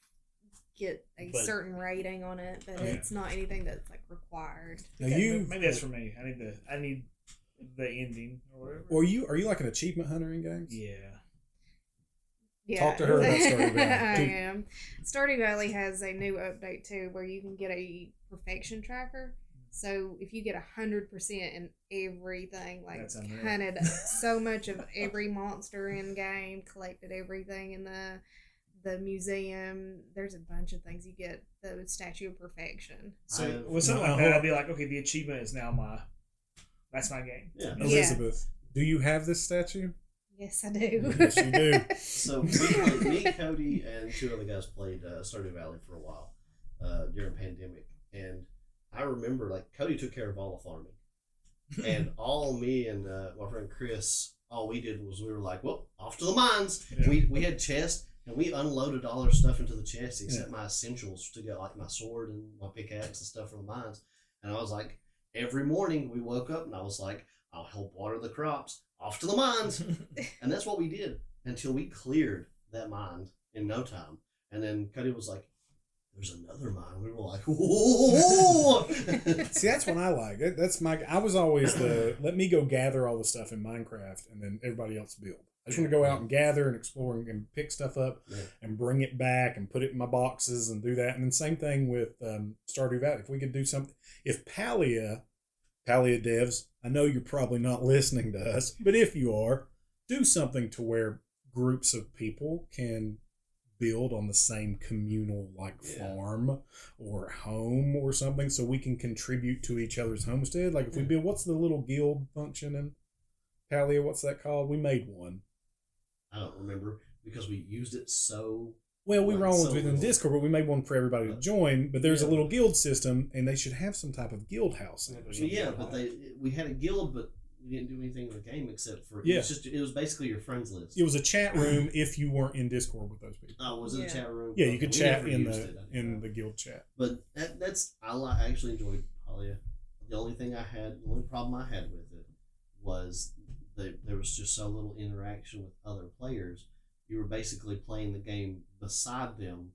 E: get a
D: But-
E: certain rating on it, but it's not anything that's like required.
A: Now
B: Okay, maybe that's for me. I need the ending or whatever.
A: Or are you like an achievement hunter in games?
B: Yeah.
E: Yeah.
A: Talk to her about Stardew Valley.
E: I am. Stardew Valley has a new update too where you can get a perfection tracker. So if you get 100% in everything, like
B: That's unreal.
E: hunted so much of every monster in game, collected everything in the museum, there's a bunch of things you get the Statue of Perfection.
B: So with something like that, I'd be like, okay, the achievement is now that's my game.
C: Yeah.
A: Elizabeth, do you have this statue?
E: Yes, I do.
A: Yes, you do.
C: So me, Cody, and 2 other guys played Stardew Valley for a while during pandemic, and I remember like Cody took care of all the farming, and all me and my friend Chris, all we did was we were like, well, off to the mines.
B: Yeah.
C: We had chests, And we unloaded all our stuff into the chest except my essentials to get like my sword and my pickaxe and stuff from the mines. And I was like, every morning we woke up and I was like, I'll help water the crops. Off to the mines. And that's what we did until we cleared that mine in no time. And then Cuddy was like, there's another mine. We were like, whoa!
A: See, that's what I like. I was always let me go gather all the stuff in Minecraft and then everybody else build. I just want to go out and gather and explore and pick stuff up and bring it back and put it in my boxes and do that. And then same thing with Stardew Valley. If we could do something, if Palia devs, I know you're probably not listening to us, but if you are, do something to where groups of people can build on the same communal farm or home or something so we can contribute to each other's homestead. Like if we build, what's the little guild function in Palia? What's that called? We made one.
C: I don't remember because we used it so...
A: Well, we were on within Discord, but we made one for everybody to join. But there's a little guild system, and they should have some type of guild house.
C: We had a guild, but we didn't do anything in the game except for it was basically your friends list.
A: It was a chat room if you weren't in Discord with those people.
C: Oh, was it a chat room?
A: Yeah, you could chat in the guild chat.
C: But I actually enjoyed Palia. The only problem I had with it was that there was just so little interaction with other players. You were basically playing the game beside them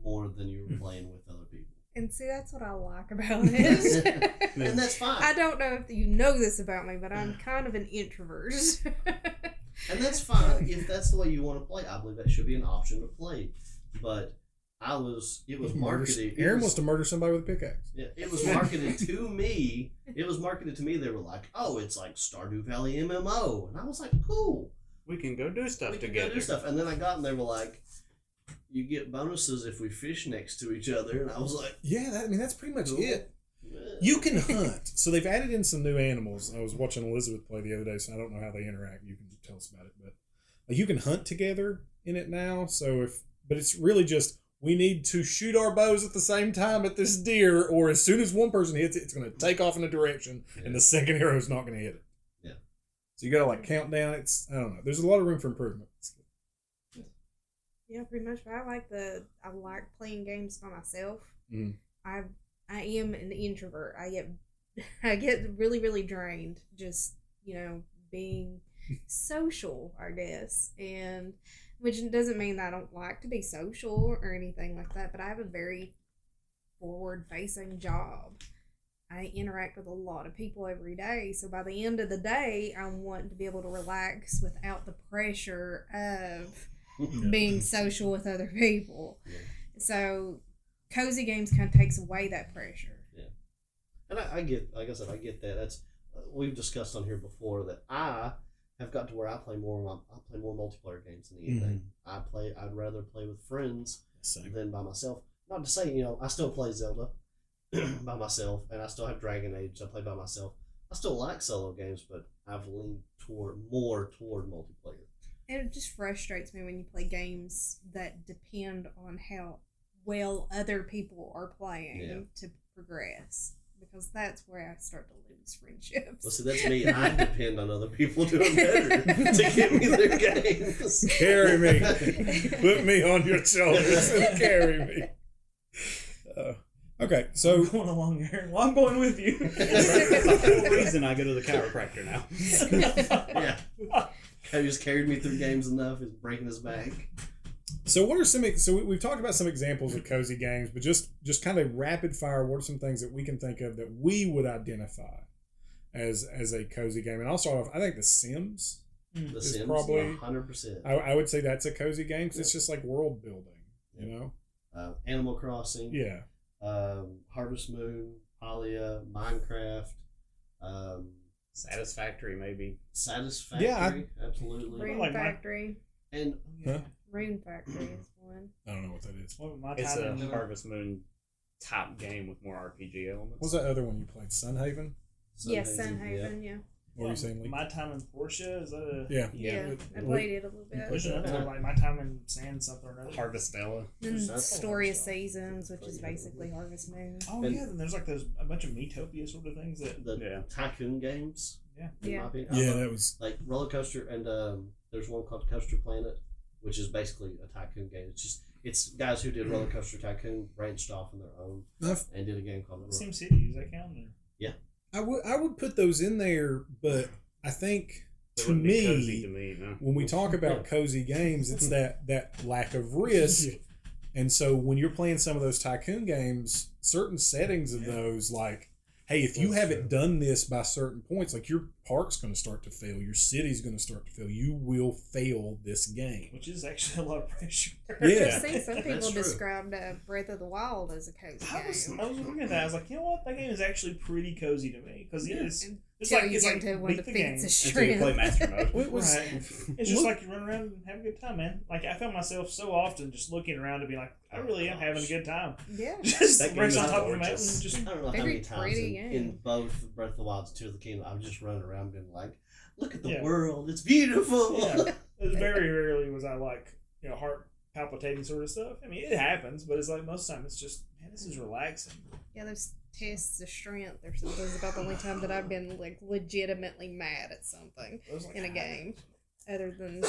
C: more than you were playing with other people.
E: And see, that's what I like about it.
C: And that's fine.
E: I don't know if you know this about me, but I'm kind of an introvert.
C: And that's fine. If that's the way you want to play, I believe that should be an option to play. But it was marketed.
A: Aaron wants to murder somebody with a pickaxe.
C: Yeah, it was marketed to me. It was marketed to me. They were like, oh, it's like Stardew Valley MMO. And I was like, cool.
D: We can go do stuff together.
C: And then I got and they were like, you get bonuses if we fish next to each other. And I was like,
A: yeah, that's pretty much
C: cool.
A: it. Yeah. You can hunt. So they've added in some new animals. I was watching Elizabeth play the other day, so I don't know how they interact. You can tell us about it. But you can hunt together in it now. But it's really just, we need to shoot our bows at the same time at this deer, or as soon as one person hits it, it's going to take off in a direction, and the second arrow is not going to hit it.
C: Yeah. So
A: you got to count down. I don't know. There's a lot of room for improvement.
E: Yeah, pretty much. But I like playing games by myself.
A: Mm.
E: I am an introvert. I get really, really drained just, being social, I guess. And which doesn't mean that I don't like to be social or anything like that, but I have a very forward-facing job. I interact with a lot of people every day, so by the end of the day, I want to be able to relax without the pressure of being social with other people. Yeah. So cozy games kind of takes away that pressure.
C: Yeah, and I get that. That's we've discussed on here before that I have got to where I play more multiplayer games than anything. Mm-hmm. I'd rather play with friends than by myself. Not to say, I still play Zelda by myself, and I still have Dragon Age I play by myself. I still like solo games, but I've leaned more toward multiplayer.
E: It just frustrates me when you play games that depend on how well other people are playing to progress. Because that's where I start to lose friendships.
C: Well, see, that's me. I depend on other people doing better to get me their games.
A: Carry me. Put me on your shoulders and carry me. Okay, so...
B: I'm going along here. Well, I'm going with you.
D: That's the whole reason I go to the chiropractor now.
C: Yeah. He just carried me through games enough. He's breaking his back.
A: So what are so we've talked about some examples of cozy games, but just kind of rapid fire, what are some things that we can think of that we would identify as a cozy game? And I'll start off, I think The Sims is probably
C: 100%.
A: I would say that's a cozy game because it's just like world building,
C: Animal Crossing.
A: Yeah.
C: Harvest Moon, Palia, Minecraft.
D: Satisfactory, maybe.
C: Satisfactory,
A: yeah,
C: absolutely.
E: Rune Factory.
C: And
E: Rune Factory is one.
A: I don't know what that is.
D: It's a Harvest Moon type game with more RPG elements.
A: What was that other one you played? Sunhaven?
E: Yes, Sunhaven, yeah.
A: What were you saying, Lee?
B: My Time in Portia, is that a...
E: Yeah, I played it a little bit.
B: Like My Time in Sand something or another.
D: Harvestella.
E: And Story of Seasons, which is basically Harvest Moon.
B: Oh, yeah, then there's like a bunch of Metopia sort of things.
C: The Tycoon games.
B: Yeah.
A: Yeah, that was...
C: Like Roller Coaster, and there's one called Coaster Planet, which is basically a tycoon game. It's guys who did Roller Coaster Tycoon branched off on their own and did a game called
B: SimCity. Does that count?
C: Yeah,
A: I would put those in there, but I think
D: They
A: to
D: wouldn't be
A: me,
D: cozy to me, no.
A: when we talk about cozy games, it's that lack of risk. And so when you're playing some of those tycoon games, certain settings of those, like, hey, if you haven't done this by certain points, like your park's going to start to fail, your city's going to start to fail, you will fail this game.
B: Which is actually a lot of pressure.
A: Yeah.
E: I've seen some people described Breath of the Wild as a cozy game.
B: I was looking at that. I was like, you know what? That game is actually pretty cozy to me because it's
E: Until
B: like
E: you
B: it's
E: get
B: like
E: into one
B: beat the
E: defeats
B: game.
E: a
D: Until you play
E: strength.
D: Master Mode.
A: It was,
B: Right. It's just like you run around and have a good time, man. Like I found myself so often just looking around to be like, I really am having a good time.
E: Yeah.
B: Just
C: That game
B: race
C: is
B: on top of a
C: gorgeous.
B: mountain. Just
C: I don't know how
E: Very
C: many times
E: pretty
C: in
E: game.
C: both Breath of the Wild and Tears of the Kingdom, I've just run around being like, look at the
B: Yeah.
C: world, it's beautiful.
B: yeah. Very rarely was I like heart palpitating sort of stuff. I mean, it happens, but it's like most of the time it's just man, this is relaxing.
E: Yeah, those tests of strength or something is about the only time that I've been like legitimately mad at something
B: Those, like,
E: in a game, other than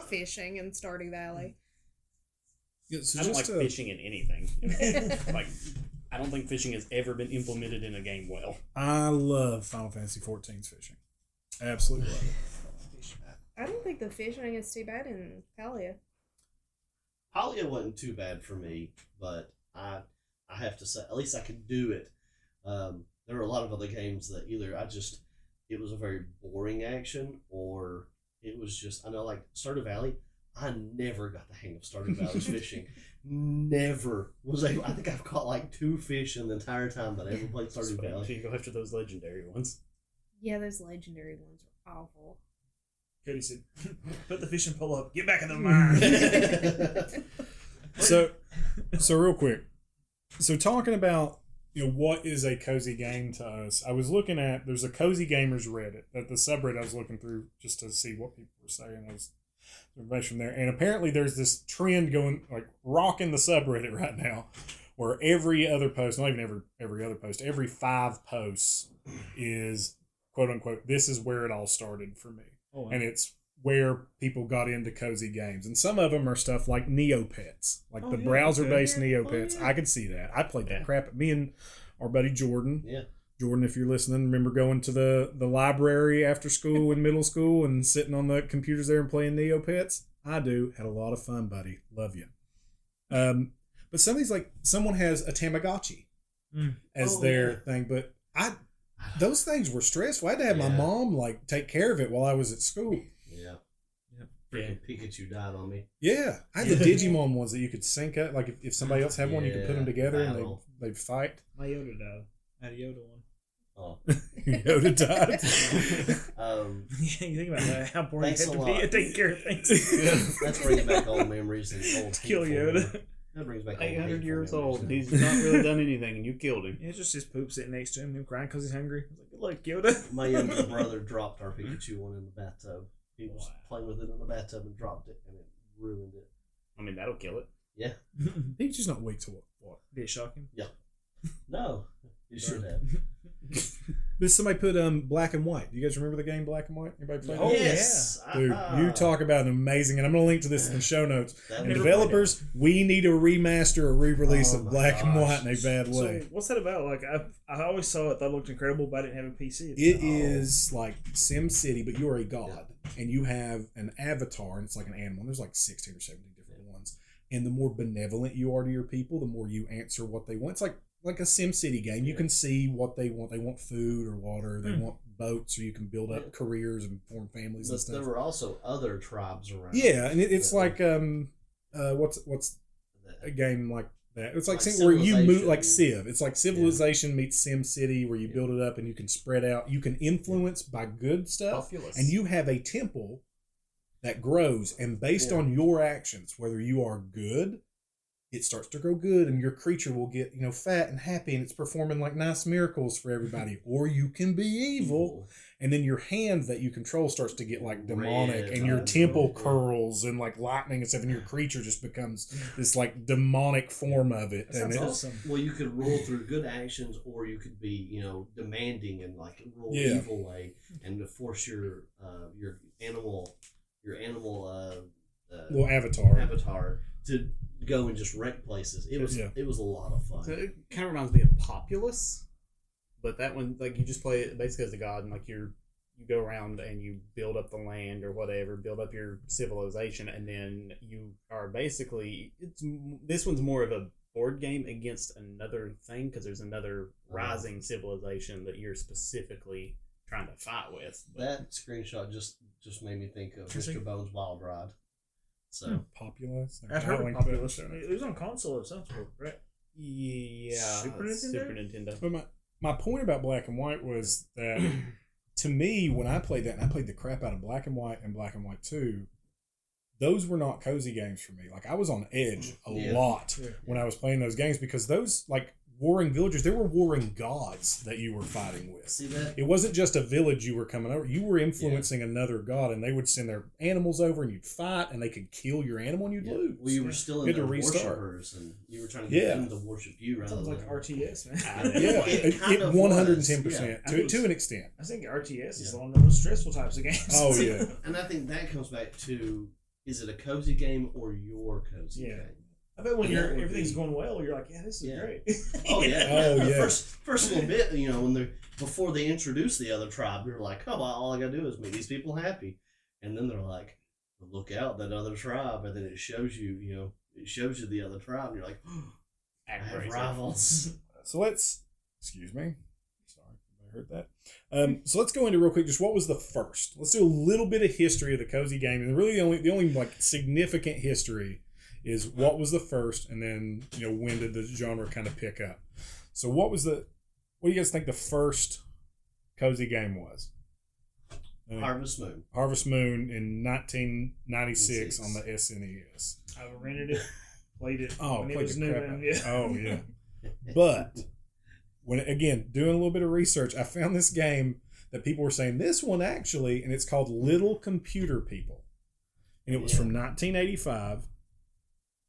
E: fishing in Stardew Valley.
A: yeah, so
D: I don't like
A: just
D: fishing in anything. Like, I don't think fishing has ever been implemented in a game well.
A: I love Final Fantasy XIV's fishing. Absolutely love it.
E: I don't think the fishing is too bad in Palia.
C: Halia wasn't too bad for me, but I have to say, at least I could do it. There were a lot of other games that either it was a very boring action, or it was just, I know, like Stardew Valley, I never got the hang of Stardew Valley's fishing. Never was able. I think I've caught like 2 fish in the entire time that I ever played Stardew
D: So
C: Valley.
D: you go after those legendary ones.
E: Yeah, those legendary ones are awful.
B: Cody said, "Put the fishing pole up. Get back in the mine."
A: So real quick. So talking about what is a cozy game to us, I was looking at there's a Cozy Gamers Reddit, that the subreddit I was looking through just to see what people were saying. There's information there, and apparently there's this trend going like rocking the subreddit right now, where every other post, not even every other post, every 5 posts is quote unquote, this is where it all started for me.
B: Oh, wow.
A: And it's where people got into cozy games. And some of them are stuff like Neopets, like the browser-based Neopets. I could see that. I played that crap. Me and our buddy Jordan.
C: Yeah.
A: Jordan, if you're listening, remember going to the library after school in middle school and sitting on the computers there and playing Neopets? I do. Had a lot of fun, buddy. Love you. But some of these, like, someone has a Tamagotchi as their thing, but those things were stressful. I had to have my mom like take care of it while I was at school.
C: Yeah. Freaking Pikachu died on me.
A: Yeah, I had the Digimon ones that you could sync up. Like if somebody else had one, you could put them together and they'd fight.
B: My Yoda died. I had a Yoda one.
C: Oh.
A: Yoda died.
B: Yeah, you think about that, how boring it had to be at taking care of things.
C: That's bringing back old memories and old
B: Kill Yoda.
C: That brings back
D: 800 years old. He's not really done anything, and you killed him.
B: Yeah, it's just his poop sitting next to him crying because he's hungry. I was like, good luck, Yoda.
C: My younger brother dropped our Pikachu one in the bathtub. He was playing with it in the bathtub and dropped it, and it ruined it.
D: I mean, that'll kill it.
C: Yeah.
A: He's just not weak to what?
B: Did it shock him?
C: Yeah. No, you should have.
A: But somebody put Black and White. Do you guys remember the game Black and White? Anybody play
B: Oh,
A: that?
C: Yes.
A: Dude, you talk about an amazing, and I'm going to link to this in the show notes. And
C: Never
A: developers, we need a remaster or re-release
C: Oh
A: of
C: my
A: Black and
C: gosh.
A: White in a bad way.
B: So, what's that about? Like, I always saw it, thought it looked incredible, but I didn't have a PC.
A: It is like Sim City, but you're a god, and you have an avatar, and it's like an animal. And there's like 16 or 17 different ones. And the more benevolent you are to your people, the more you answer what they want. It's like a Sim City game. You can see what they want. They want food or water. They want boats, so you can build up careers and form families and
C: But
A: stuff.
C: there were also other tribes around.
A: Yeah, and it's like what's a game like that? It's like where you move like Civ. It's like Civilization meets Sim City, where you build it up and you can spread out. You can influence by good stuff,
D: Populous.
A: and you have a temple that grows, and based on your actions, whether you are good, it starts to grow good, and your creature will get fat and happy, and it's performing like nice miracles for everybody. Or you can be evil, and then your hand that you control starts to get like demonic, and your temple curls and like lightning and stuff, and your creature just becomes this like demonic form of it.
B: That
A: And
B: sounds
A: it,
B: awesome.
C: Well, you could rule through good actions, or you could be, demanding and like rule evil way, and to force your animal
A: little avatar.
C: Avatar to go and just wreck places. It was a lot of fun.
D: So it kind of reminds me of Populous, but that one, like, you just play it basically as a god, and like you go around and you build up the land or whatever, build up your civilization, and then you are basically this one's more of a board game against another thing because there's another rising civilization that you're specifically trying to fight with.
C: That screenshot just made me think of Mr. Bones Wild Ride. So
A: Populous.
B: I've heard of Populous. It was on console of some sort, right?
D: Yeah,
B: Super Nintendo.
A: But my point about Black and White was that to me, when I played that, and I played the crap out of Black and White 2, those were not cozy games for me. Like, I was on edge a lot when I was playing those games because those, like, warring villagers, they were warring gods that you were fighting with.
C: see that?
A: It wasn't just a village you were coming over. You were influencing another god, and they would send their animals over, and you'd fight, and they could kill your animal, and you'd lose.
C: Well, you were still in the worshipers, and you were trying to get them to worship you. Rather
B: Sounds
C: than
B: like RTS, man.
A: It 110% to an extent.
B: I think RTS is one of the most stressful types of games.
A: Oh, yeah.
C: And I think that comes back to, is it a cozy game or your cozy game?
B: I bet when everything's going well, you're like, yeah, this is great.
C: Oh yeah.
A: Oh yeah.
C: First little bit, when before they introduce the other tribe, you're like, oh, well, all I gotta do is make these people happy, and then they're like, look out, that other tribe, and then it shows you, the other tribe, and you're like, oh, I have rivals.
A: So excuse me. Sorry, I heard that. So let's go into real quick. Just what was the first? Let's do a little bit of history of the cozy game, and really the only like significant history is what was the first, and then when did the genre kind of pick up? So what do you guys think the first cozy game was?
C: Harvest Moon.
A: Harvest Moon in 1996 on the SNES.
B: I rented it, played it.
A: Oh,
B: when
A: played
B: it was
A: the
B: new.
A: crap out. Oh yeah. But doing a little bit of research, I found this game that people were saying this one actually, and it's called Little Computer People, and it was from 1985.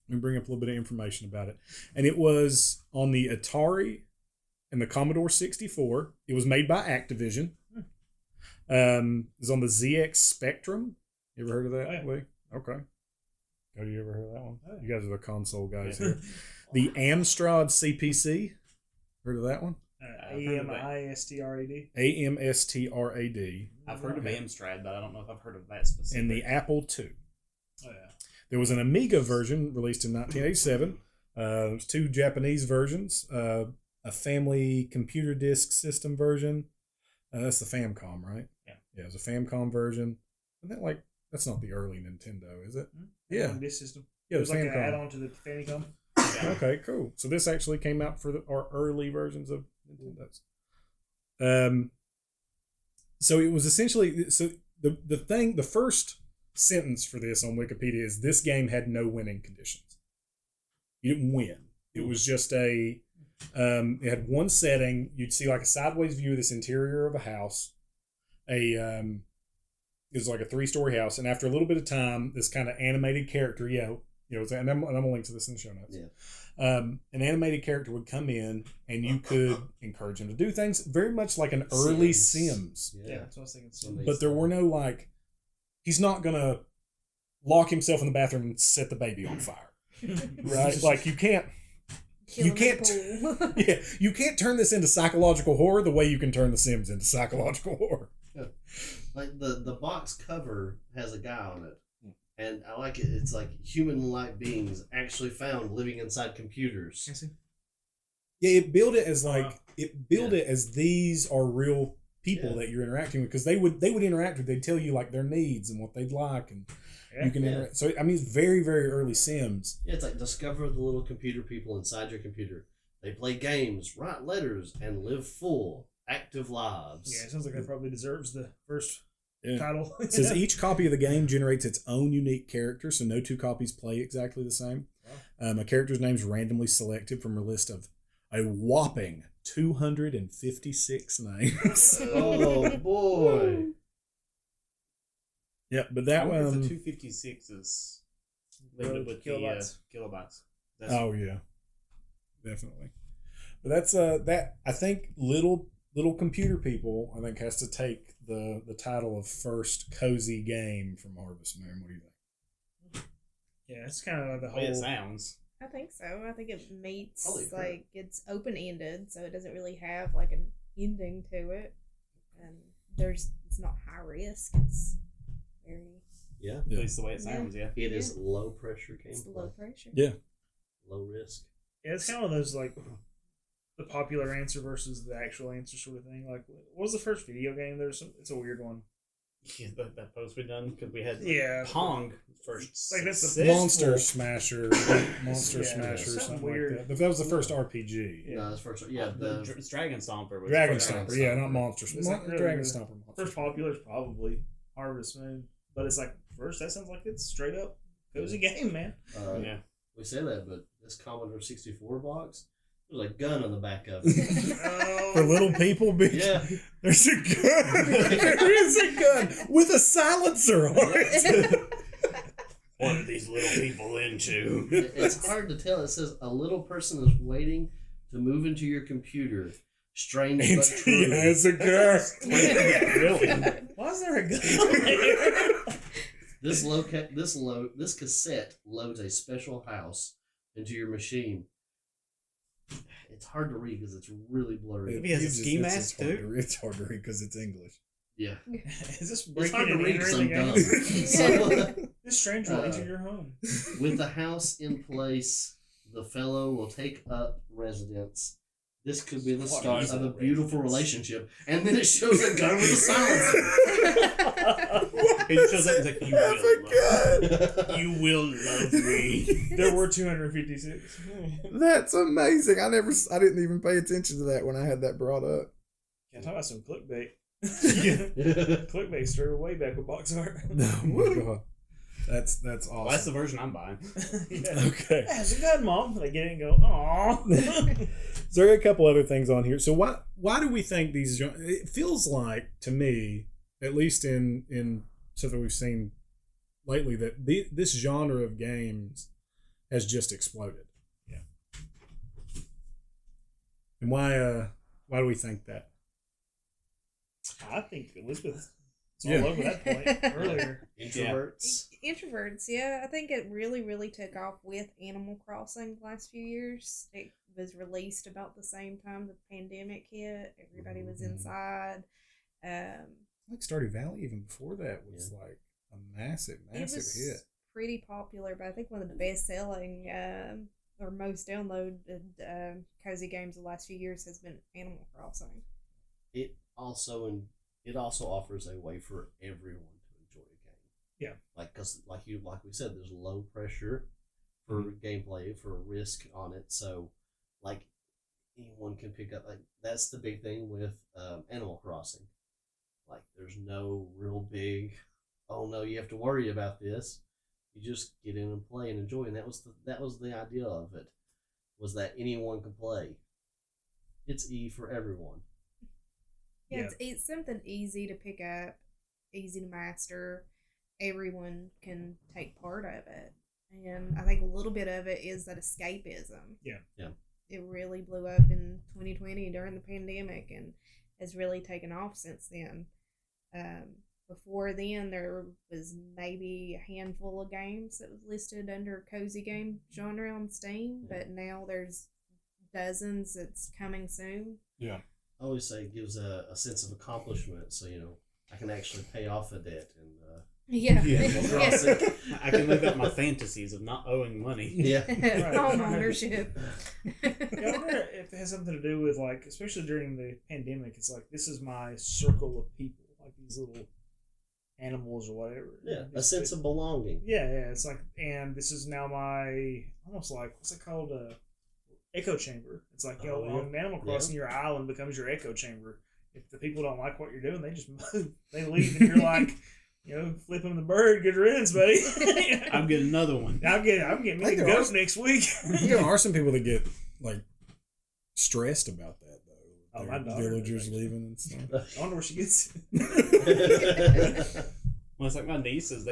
A: Let me bring up a little bit of information about it. And it was on the Atari and the Commodore 64. It was made by Activision. It was on the ZX Spectrum. You ever heard of that, Lee? Okay. Cody, you ever heard of that one? You guys are the console guys here. The Amstrad CPC. Heard of that one?
B: AMISTRAD.
A: AMSTRAD.
D: I've heard of Amstrad, but I don't know if I've heard of that specific.
A: And the Apple II.
B: Oh, yeah.
A: There was an Amiga version released in 1987. There's 2 Japanese versions. A family computer disk system version. That's the Famicom, right?
B: Yeah.
A: Yeah, it was a Famicom version. And that's not the early Nintendo, is it? Yeah.
B: Disk system.
A: Yeah,
B: it was like an add-on to the Famicom.
A: Okay, cool. So this actually came out for our early versions of Nintendos. So it was essentially the first sentence for this on Wikipedia is this game had no winning conditions. You didn't win. It was just it had one setting. You'd see like a sideways view of this interior of a house. It was like a 3-story house, and after a little bit of time, this kind of animated character, and I'm gonna link to this in the show notes.
C: Yeah.
A: An animated character would come in, and you could encourage him to do things very much like an early Sims.
B: Yeah, that's what I was thinking.
A: But there were no he's not gonna lock himself in the bathroom and set the baby on fire, right? Like you can't you can't turn this into psychological horror the way you can turn The Sims into psychological horror.
C: Like the box cover has a guy on it, and I like it. It's like human-like beings actually found living inside computers.
A: Yeah, it billed it as it as these are real people that you're interacting with, because they would interact with. They'd tell you like their needs and what they'd like, and you can interact. So I mean, it's very, very early Sims.
C: Yeah, it's like discover the little computer people inside your computer. They play games, write letters, and live full, active lives.
B: Yeah, it sounds like that probably deserves the first title.
A: It says each copy of the game generates its own unique character, so no 2 copies play exactly the same. Wow. A character's name is randomly selected from a list of a whopping 256 names.
C: Oh boy!
A: Yeah, but that one.
D: The 256 is with kilobytes. Kilobytes.
A: Oh yeah, definitely. But that's that. I think little computer people, I think, has to take the title of first cozy game from Harvest Moon. What do you think?
B: Yeah, it's kind of the
D: The way it
B: whole.
D: sounds.
E: I think so. I think it meets
C: Holy crap.
E: like it's open ended, so it doesn't really have like an ending to it, and it's not high risk. It's very
C: Yeah.
D: At least the way it sounds, yeah.
C: It is low pressure
E: it's
C: gameplay.
E: low pressure.
A: Yeah.
C: Low risk.
B: Yeah, it's kind of those like the popular answer versus the actual answer sort of thing. Like, what was the first video game? It's a weird one.
D: Yeah, that post we done because we had
B: Yeah.
D: Pong first.
B: Like, that's the
D: six.
A: Monster Smasher, Monster
B: Yeah,
A: Smasher,
B: something
A: something
B: weird.
A: like that. But that was the first RPG.
B: Yeah.
C: No, that's first. Yeah,
D: It's Dragon Stomper. Was
A: Dragon
D: the first
A: Stomper,
D: one.
A: yeah, not Monster
B: It's
A: Smasher.
B: like really
A: Dragon
B: the
A: Stomper. Monster
B: First popular is probably Harvest Moon, but it's like first. That sounds like it's straight up cozy game, man.
D: Yeah.
C: we say that, but this Commodore 64 box, there's a gun on the back of it.
A: For little people, bitch.
C: Yeah.
A: There's a gun. There is a gun with a silencer on it.
D: What are these little people into?
C: It's hard to tell. It says a little person is waiting to move into your computer. Strange but
A: It's,
C: true.
A: yeah, it's a gun.
D: Really?
B: Why is there a gun?
C: This cassette loads a special house into your machine. It's hard to read because it's really blurry.
D: Maybe he has a ski mask, too?
A: It's hard to read because it's English.
C: Yeah,
B: Is this
C: it's
B: breaking
C: hard to
B: and
C: read because
B: entering
C: I'm
B: the
C: dumb.
B: game?
C: So,
B: This stranger will enter your home.
C: with the house in place, the fellow will take up residence. This could be the start of a beautiful relationship. And then it shows a gun with a silencer.
D: It shows up and it's like, you will love me.
B: There were 256.
A: That's amazing. I didn't even pay attention to that when I had that brought up.
B: Can't talk about some clickbait. Clickbait started way back with box art.
A: Oh my god. That's awesome.
D: Well, that's the version I'm buying.
B: Yeah.
A: Okay.
B: Yeah, it's a gun, Mom. They get it and go, aww.
A: So there are a couple other things on here. So why do we think these? It feels like to me, at least in stuff that we've seen lately, that this genre of games has just exploded.
B: Yeah.
A: And why do we think that?
B: I think Elizabeth is
A: Yeah.
B: all over that point earlier.
C: Introverts.
E: Introverts, yeah. I think it really, really took off with Animal Crossing the last few years. It was released about the same time the pandemic hit. Everybody was inside.
A: Like Stardew Valley, even before that, was like a massive
E: It was
A: hit.
E: pretty popular, but I think one of the best-selling or most downloaded cozy games the last few years has been Animal Crossing.
C: It also offers a way for everyone to enjoy a game.
B: Yeah.
C: Because like we said, there's low pressure for gameplay, for risk on it. So like anyone can pick up. Like that's the big thing with Animal Crossing. Like there's no real big, oh no, you have to worry about this. You just get in and play and enjoy, and that was the idea of it, was that anyone can play. It's for everyone.
E: Yeah, it's something easy to pick up, easy to master. Everyone can take part of it. And I think a little bit of it is that escapism.
B: Yeah.
C: Yeah.
E: It really blew up in 2020 during the pandemic and has really taken off since then. Before then, there was maybe a handful of games that was listed under cozy game genre on Steam, but now there's dozens that's coming soon.
A: Yeah.
C: I always say it gives a sense of accomplishment, so I can actually pay off a debt and
E: Yeah.
C: cross it.
D: I can live out my fantasies of not owing money.
C: Yeah.
E: Home ownership.
B: Yeah, I wonder if it has something to do with, like, especially during the pandemic, it's like, this is my circle of people, like these little animals or whatever.
C: Yeah, a sense of belonging.
B: Yeah, it's like, and this is now my, almost like, what's it called? Echo chamber. It's like, on Animal Crossing, your island becomes your echo chamber. If the people don't like what you're doing, they just move. They leave, and you're like, flip them the bird, good riddance, buddy.
D: I'm getting another one.
B: I'm getting me a ghost next week.
A: There are some people that get like stressed about that though.
B: Oh,
A: Their
B: my daughter
A: villagers
B: does.
A: leaving and stuff.
B: I wonder where she gets.
D: Well, it's like my nieces,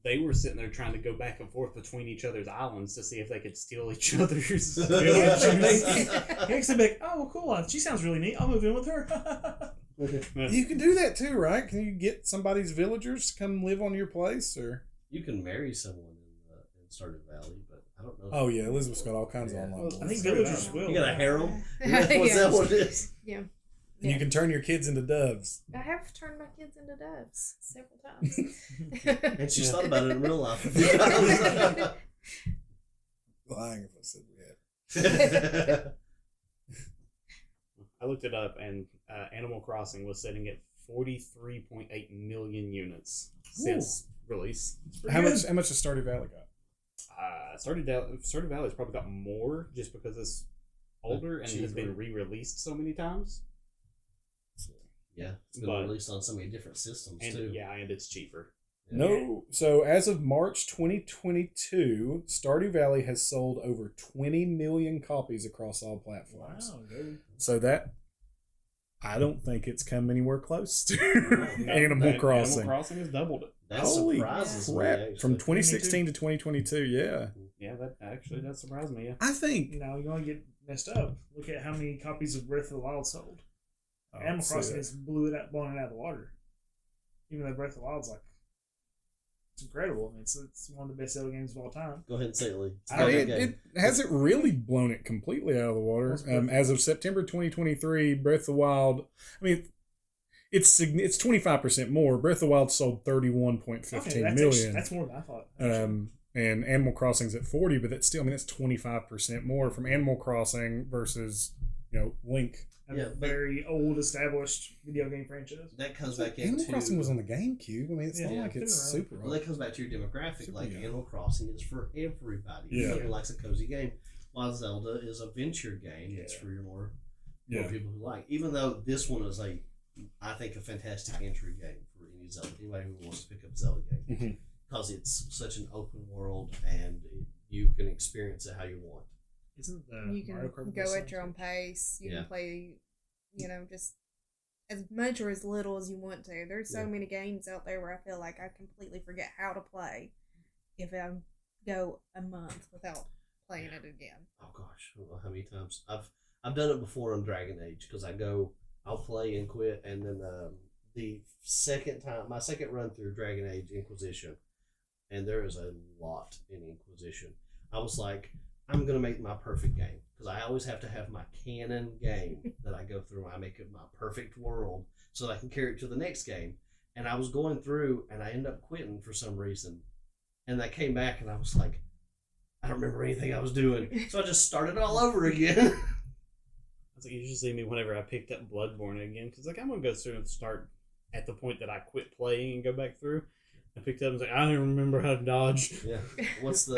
D: they were sitting there trying to go back and forth between each other's islands to see if they could steal each other's villages.
B: Next, they'll be like, oh, cool. She sounds really neat. I'll move in with her.
A: You can do that too, right? Can you get somebody's villagers to come live on your place, or
C: You can marry someone in Stardew Valley, but I don't know.
A: Oh yeah, Elizabeth's got all kinds of online.
B: I think villagers will.
C: You got a harem?
E: Yeah.
C: Was that what it is?
E: Yeah.
A: And you can turn your kids into doves.
E: I have turned my kids into doves several times.
C: And she's thought about it in real life.
A: Lying if I said we had.
D: I looked it up, and Animal Crossing was sitting at 43.8 million units since release.
A: How much has Stardew Valley got?
D: Stardew Valley's probably got more just because it's older and has been re-released so many times.
C: Yeah, it's been released on so many different systems too.
D: Yeah, and it's cheaper.
C: Yeah.
A: No, so as of March 2022, Stardew Valley has sold over 20 million copies across all platforms.
B: Wow, dude.
A: So that, I don't think it's come anywhere close to Animal Crossing.
D: Animal Crossing has doubled it.
C: That
A: Holy
C: surprises
A: crap!
C: me. Actually.
A: From 2016 to 2022, yeah.
D: Yeah, that surprised me. Yeah.
A: I think.
B: You know, you want to get messed up. Look at how many copies of Breath of the Wild sold. Animal Crossing has blown it out of the water. Even though Breath of the Wild's like, it's incredible. I mean, it's one of the best selling games of all time.
C: Go ahead and say it, Lee.
A: It hasn't really blown it completely out of the water. As of September 2023, Breath of the Wild, I mean, it's 25% more. Breath of the Wild sold 31.15 million.
B: That's more than I thought.
A: And Animal Crossing's at 40, but that's still, I mean, that's 25% more from Animal Crossing versus, Link.
B: A very old, established video game franchise.
C: That comes back into...
A: Animal Crossing was on the GameCube. I mean, it's not like it's super old.
C: Well, that comes back to your demographic. Animal Crossing is for everybody.
A: Yeah.
C: Everyone likes a cozy game. While Zelda is a venture game. It's for your more people who like. Even though this one is I think, a fantastic entry game for any Zelda. Anybody who wants to pick up a Zelda game. Because it's such an open world and you can experience it how you want.
B: Isn't the
E: you can
B: Mario Kart
E: go at your own pace. You can play, just as much or as little as you want to. There's so many games out there where I feel like I completely forget how to play if I go a month without playing it again.
C: Oh gosh, I don't know how many times I've done it before on Dragon Age because I'll play and quit, and then my second run through Dragon Age Inquisition, and there is a lot in Inquisition. I was like, I'm going to make my perfect game because I always have to have my canon game that I go through. I make it my perfect world so that I can carry it to the next game. And I was going through and I ended up quitting for some reason. And I came back and I was like, I don't remember anything I was doing. So I just started all over again.
D: It's like you should see me whenever I picked up Bloodborne again because I'm going to go through and start at the point that I quit playing and go back through. I picked up and was like, I don't even remember how to dodge.
C: Yeah. What's the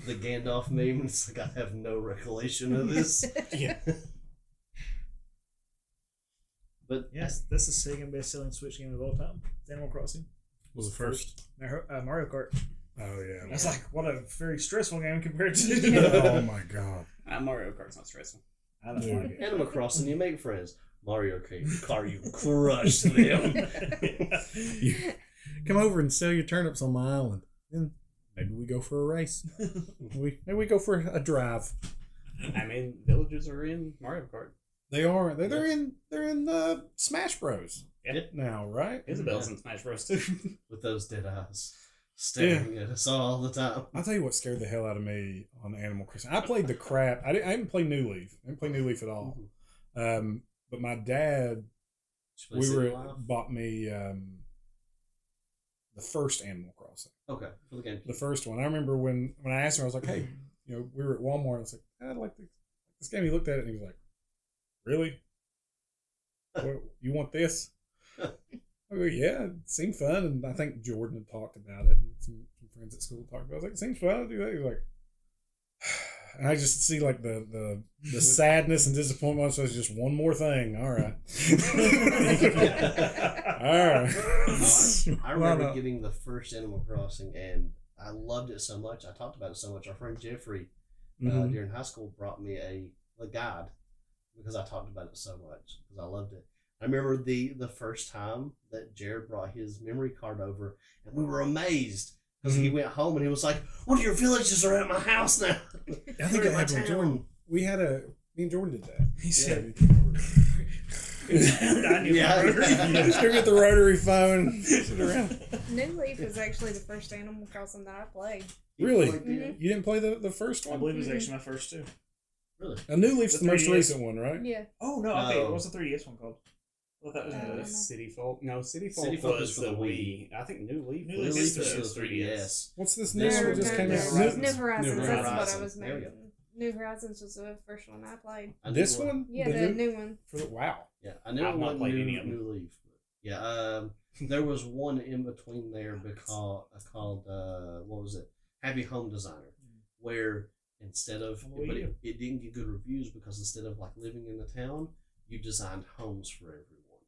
C: Gandalf meme? It's like, I have no recollection of this.
D: Yeah.
C: But
B: yes, that's the second best-selling Switch game of all time. It's Animal Crossing.
A: Was the first?
B: Mario Kart.
A: Oh, yeah.
B: I was like, what a very stressful game compared to...
A: Oh, my God.
D: Mario Kart's not stressful.
B: I don't like it.
C: Animal Crossing, you make friends. Mario Kart, you crush them.
A: Come over and sell your turnips on my island. Then maybe we go for a race. Maybe we go for a drive.
D: I mean, villagers are in Mario Kart.
A: They are. They're in Smash Bros. Now, right?
D: Isabel's in Smash Bros. Too.
C: With those dead eyes staring at us all the time.
A: I'll tell you what scared the hell out of me on Animal Crossing. I played the crap. I didn't play New Leaf. I didn't play New Leaf at all. But my dad, bought me the first Animal Crossing.
C: Okay, for the game.
A: The first one. I remember when I asked him, I was like, "Hey, we were at Walmart." I was like, "I'd like this game." He looked at it and he was like, "Really? You want this?" I go, "Yeah, it seemed fun." And I think Jordan had talked about it, and some friends at school talked about it. I was like, "It seems fun to do that." He was like, and I just see like the sadness and disappointment. So it's just one more thing. All right. All right.
C: I remember getting the first Animal Crossing, and I loved it so much. I talked about it so much. Our friend Jeffrey during high school brought me a guide because I talked about it so much because I loved it. I remember the first time that Jared brought his memory card over, and we were amazed. Because he went home and he was like, "One of your villages are at my house now."
A: I think it happened with Jordan. Me and Jordan did that.
B: He said, I knew
C: Yeah.
B: my rotary.
A: Just go get the rotary phone. Sit around.
E: New Leaf was actually the first Animal Crossing that I played.
A: Really?
E: Mhm.
A: You didn't play the first
B: I
A: one?
B: believe it was actually my first two.
C: Really?
A: Now, New Leaf's
B: The
A: the most
B: 3DS.
A: recent one, right?
E: Yeah.
B: Oh no, okay.
C: No.
B: What was the 3DS one called? I thought that was
E: I
B: New
E: don't
B: Leaf.
E: know.
D: City Folk. No, City Folk
C: City Folk
D: was
C: is for
D: the
C: the
D: Wii. I think New Leaf.
B: New
C: New
B: Leaf
C: Leaf
B: is
C: is
B: the
C: for the 3DS.
A: What's this
E: No,
A: new one that
E: no,
A: just
E: no,
A: came
E: no,
A: out?
B: Horizons.
E: New Horizons.
D: New
E: That's what I
C: Horizons.
E: was
C: There we
E: making. New Horizons was the first one I played.
C: I knew
A: This
C: it-
A: one?
E: Yeah, the new one.
A: For the, wow.
C: Yeah, I knew
D: I've
C: it
D: not
C: wasn't
D: played
C: new,
D: any of them.
C: New Leaf. Yeah, there was one in between there called what was it? Happy Home Designer, where instead of
B: On the Wii
C: but
B: U.
C: it didn't get good reviews because instead of like living in the town, you designed homes for everyone,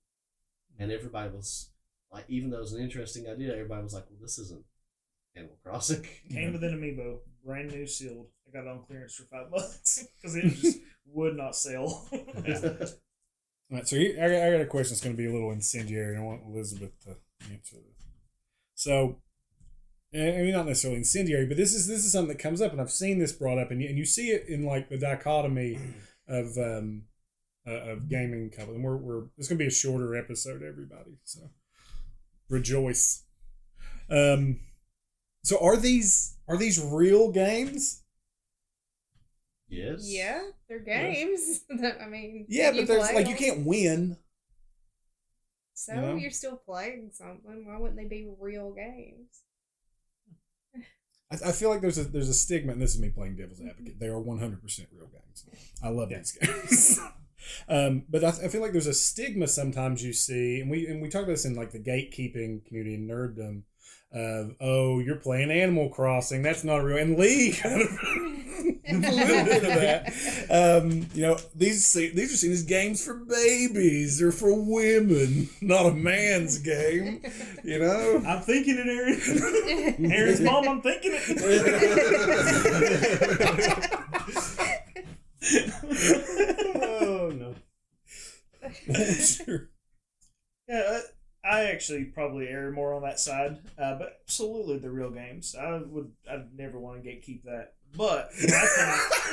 C: and everybody was like, even though it was an interesting idea, everybody was like, well, this isn't Animal Crossing.
B: Came with an amiibo, brand new sealed. I got it on clearance for $5 because it just would not sell.
A: All right, so I got a question that's going to be a little incendiary, and I want Elizabeth to answer this. So, I mean, not necessarily incendiary, but this is something that comes up, and I've seen this brought up, and you see it in like the dichotomy of gaming couple, and we're it's going to be a shorter episode, everybody. So, rejoice. So are these real games?
C: Yes.
E: Yeah, they're games. I mean,
A: Yeah,
E: you
A: but there's
E: play
A: like you
E: them.
A: can't win.
E: So
A: you know?
E: you're still playing something. Why wouldn't they be real games?
A: I feel like there's a stigma, and this is me playing devil's advocate. They are 100% real games. I love these games. But I feel like there's a stigma sometimes you see, and we talk about this in like the gatekeeping community and nerddom of, oh, you're playing Animal Crossing, that's not real. And Lee kind of a little bit of that. You know, these are seen as games for babies or for women, not a man's game. You know,
B: I'm thinking it, Aaron. Aaron's mom, I'm thinking it.
D: Oh no.
A: sure.
B: Yeah, I actually probably err more on that side, but absolutely the real games. I'd never want to gatekeep that. But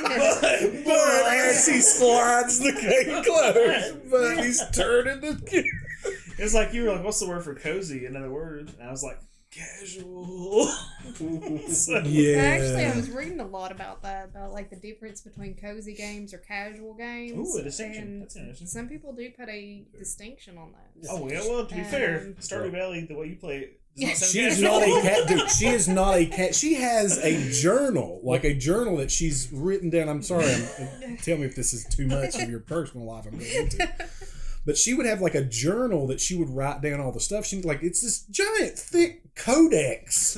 A: But as he slides the gate closed, but he's turning the.
B: it's like you were like, "What's the word for cozy?" Another word, and I was like, "Casual." So,
A: Yeah.
E: Actually, I was reading a lot about that, about like the difference between cozy games or casual games.
B: ooh, a distinction.
E: And
B: That's interesting.
E: some people do put a distinction on that.
B: Oh yeah, well to be fair, Stardew Valley, the way you play it, does not sound
A: She's
B: casual.
A: not a cat, dude. She is not a cat. She has a journal, like a journal that she's written down. I'm sorry. Tell me if this is too much of your personal life I'm going into. But she would have like a journal that she would write down all the stuff. She like it's this giant thick codex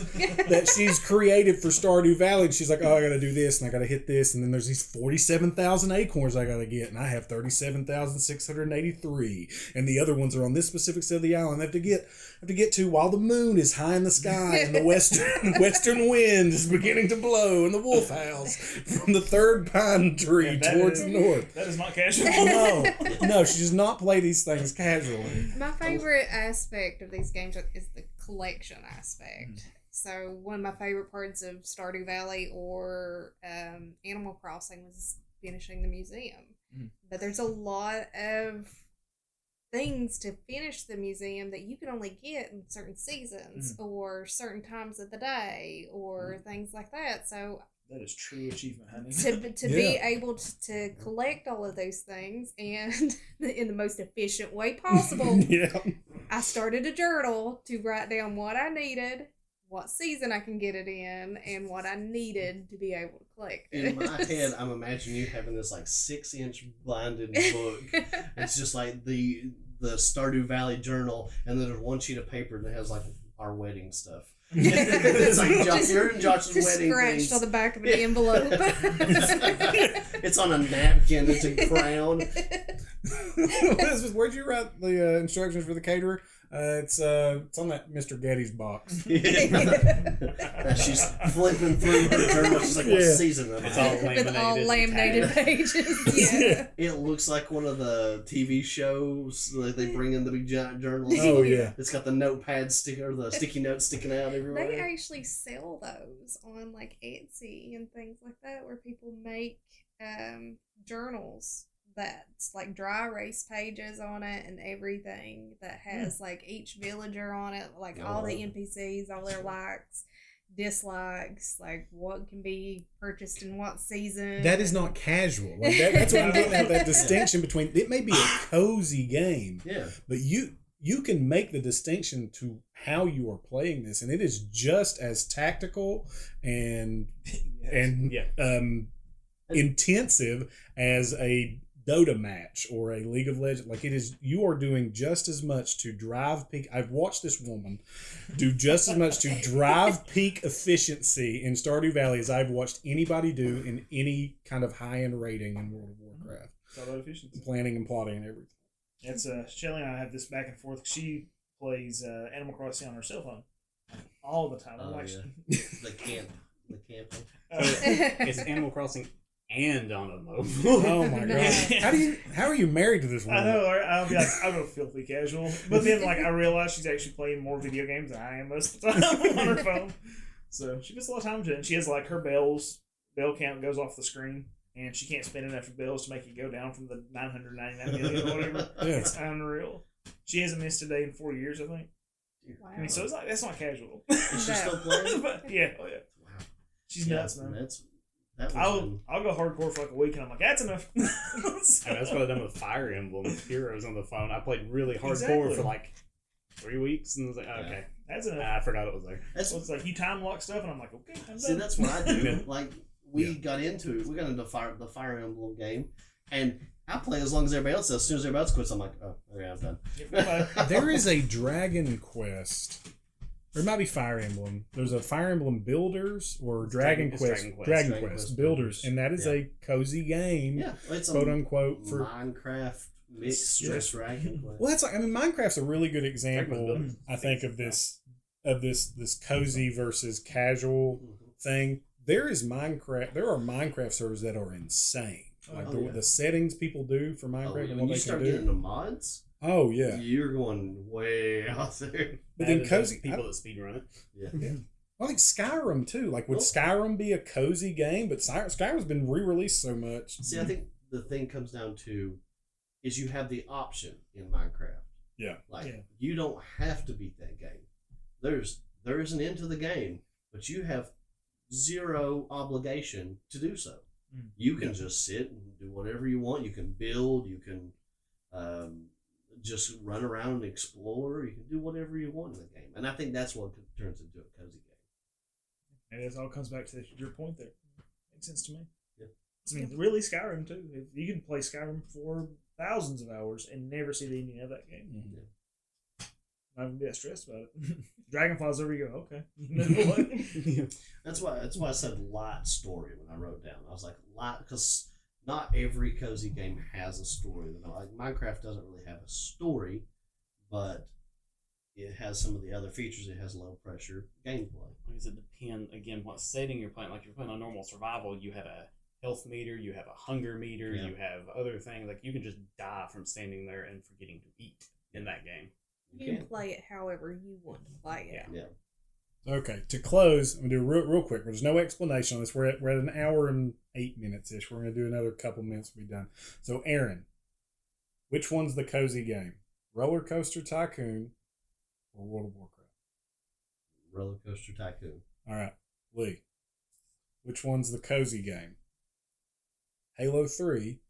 A: that she's created for Stardew Valley. And she's like, oh, I got to do this and I got to hit this, and then there's these 47,000 acorns I got to get, and I have 37,683, and the other ones are on this specific side of the island. I have to get to while the moon is high in the sky and the western wind is beginning to blow, and the wolf howls from the third pine tree
B: Yeah,
A: towards the north.
B: That is not casual.
A: No, she does not play these things casually.
E: My favorite aspect of these games is the collection aspect. So one of my favorite parts of Stardew Valley or Animal Crossing was finishing the museum. But there's a lot of things to finish the museum that you can only get in certain seasons or certain times of the day or things like that. So
B: That is true achievement, honey.
E: to be able to collect all of those things and in the most efficient way possible,
A: Yeah.
E: I started a journal to write down what I needed, what season I can get it in, and what I needed to be able to collect it.
C: In my head, I'm imagining you having this like 6-inch binded book. It's just like the Stardew Valley journal, and then there's one sheet of paper that has like our wedding stuff. It's like you're in Josh's
E: just
C: wedding
E: scratched
C: things.
E: on the back of an envelope.
C: It's on a napkin. It's a crown.
A: Elizabeth, where'd you write the instructions for the caterer? It's on that Mr. Getty's box.
C: She's flipping through her journal. She's like, "What
A: Yeah.
C: season am I?"
D: It's all
E: With
D: laminated.
E: all laminated
D: tab.
E: pages. Yeah.
C: It looks like one of the TV shows that they bring in the big giant journals.
A: Oh, yeah.
C: It's got the notepad sticker, the sticky notes sticking out everywhere.
E: They actually sell those on like Etsy and things like that, where people make journals that's like dry erase pages on it and everything that has like each villager on it, like all the NPCs, all their likes, dislikes, like what can be purchased in what season.
A: That is not casual. Like that's what I'm getting at. That distinction between it may be a cozy game, but you can make the distinction to how you are playing this, and it is just as tactical and intensive as a Dota match or a League of Legends. Like it is, you are doing just as much to drive peak. I've watched this woman do just as much to drive peak efficiency in Stardew Valley as I've watched anybody do in any kind of high-end rating in World of Warcraft.
B: It's all about efficiency.
A: Planning and plotting and everything.
B: It's Shelly and I have this back and forth. She plays Animal Crossing on her cell phone all the time. I'm like,
C: the camping.
D: It's Animal Crossing and on a mobile.
A: Oh my god! How are you married to this woman?
B: I know. I'll be like, I'll go filthy casual, but then like I realize she's actually playing more video games than I am most of the time on her phone. So she puts a lot of time into it. And she has like her bell count goes off the screen, and she can't spend enough bells to make it go down from the 999 million or whatever. It's unreal. She hasn't missed a day in 4 years, I think.
E: Wow.
B: I mean, so it's like that's not casual.
C: Is she still playing?
B: But yeah, wow. She's nuts, man. I'll go hardcore for like a week, and I'm like, that's enough.
D: So, that's what I've done with Fire Emblem Heroes on the phone. I played really hardcore for like 3 weeks, and I was like, okay,
B: that's enough.
D: I forgot it was there.
B: It's like you time lock stuff, and I'm like, okay, I'm
C: See,
B: done.
C: that's what I do. Like we got into the Fire Emblem game, and I play as long as everybody else does. As soon as everybody else quits, I'm like, oh, okay, I'm done.
A: There is a Dragon Quest. Or it might be Fire Emblem. There's a Fire Emblem Builders or Dragon Quest Builders, and that is a cozy game.
C: Yeah, it's
A: quote unquote for
C: Minecraft mixed with Dragon Quest.
A: Well, that's like Minecraft's a really good example. I think of this cozy versus casual thing. There are Minecraft servers that are insane. Like the settings people do for Minecraft and what they can do. When you
C: start getting into mods.
A: Oh yeah,
C: you're going way out there.
A: But then cozy
D: people that speedrun it.
C: Yeah.
A: I think Skyrim too. Like, would Skyrim be a cozy game? But Skyrim's been re-released so much.
C: See, I think the thing comes down to is you have the option in Minecraft.
A: Yeah.
C: You don't have to beat that game. There is an end to the game, but you have zero obligation to do so. You can just sit and do whatever you want. You can build. You can just run around and explore. You can do whatever you want in the game, and I think that's what turns into a cozy game.
B: And it all comes back to your point there. Makes sense to me.
C: Yeah.
B: I mean, really, Skyrim too. You can play Skyrim for thousands of hours and never see the ending of that game.
C: Mm-hmm.
B: Yeah. Not even be that stressed about it. Dragonfly's over, you go, okay.
C: That's why I said light story when I wrote down. I was like light because not every cozy game has a story. Like Minecraft doesn't really have a story, but it has some of the other features. It has low pressure gameplay.
D: Does it depend again what setting you're playing? Like if you're playing on normal survival, you have a health meter, you have a hunger meter, you have other things. Like you can just die from standing there and forgetting to eat in that game.
E: You can play it however you want to play it.
C: Yeah.
A: Okay, to close, I'm going to do real quick. There's no explanation on this. We're at an hour and 8 minutes-ish. We're going to do another couple minutes to be done. So, Aaron, which one's the cozy game? Roller Coaster Tycoon or World of Warcraft?
C: Roller Coaster Tycoon.
A: All right. Lee, which one's the cozy game? Halo 3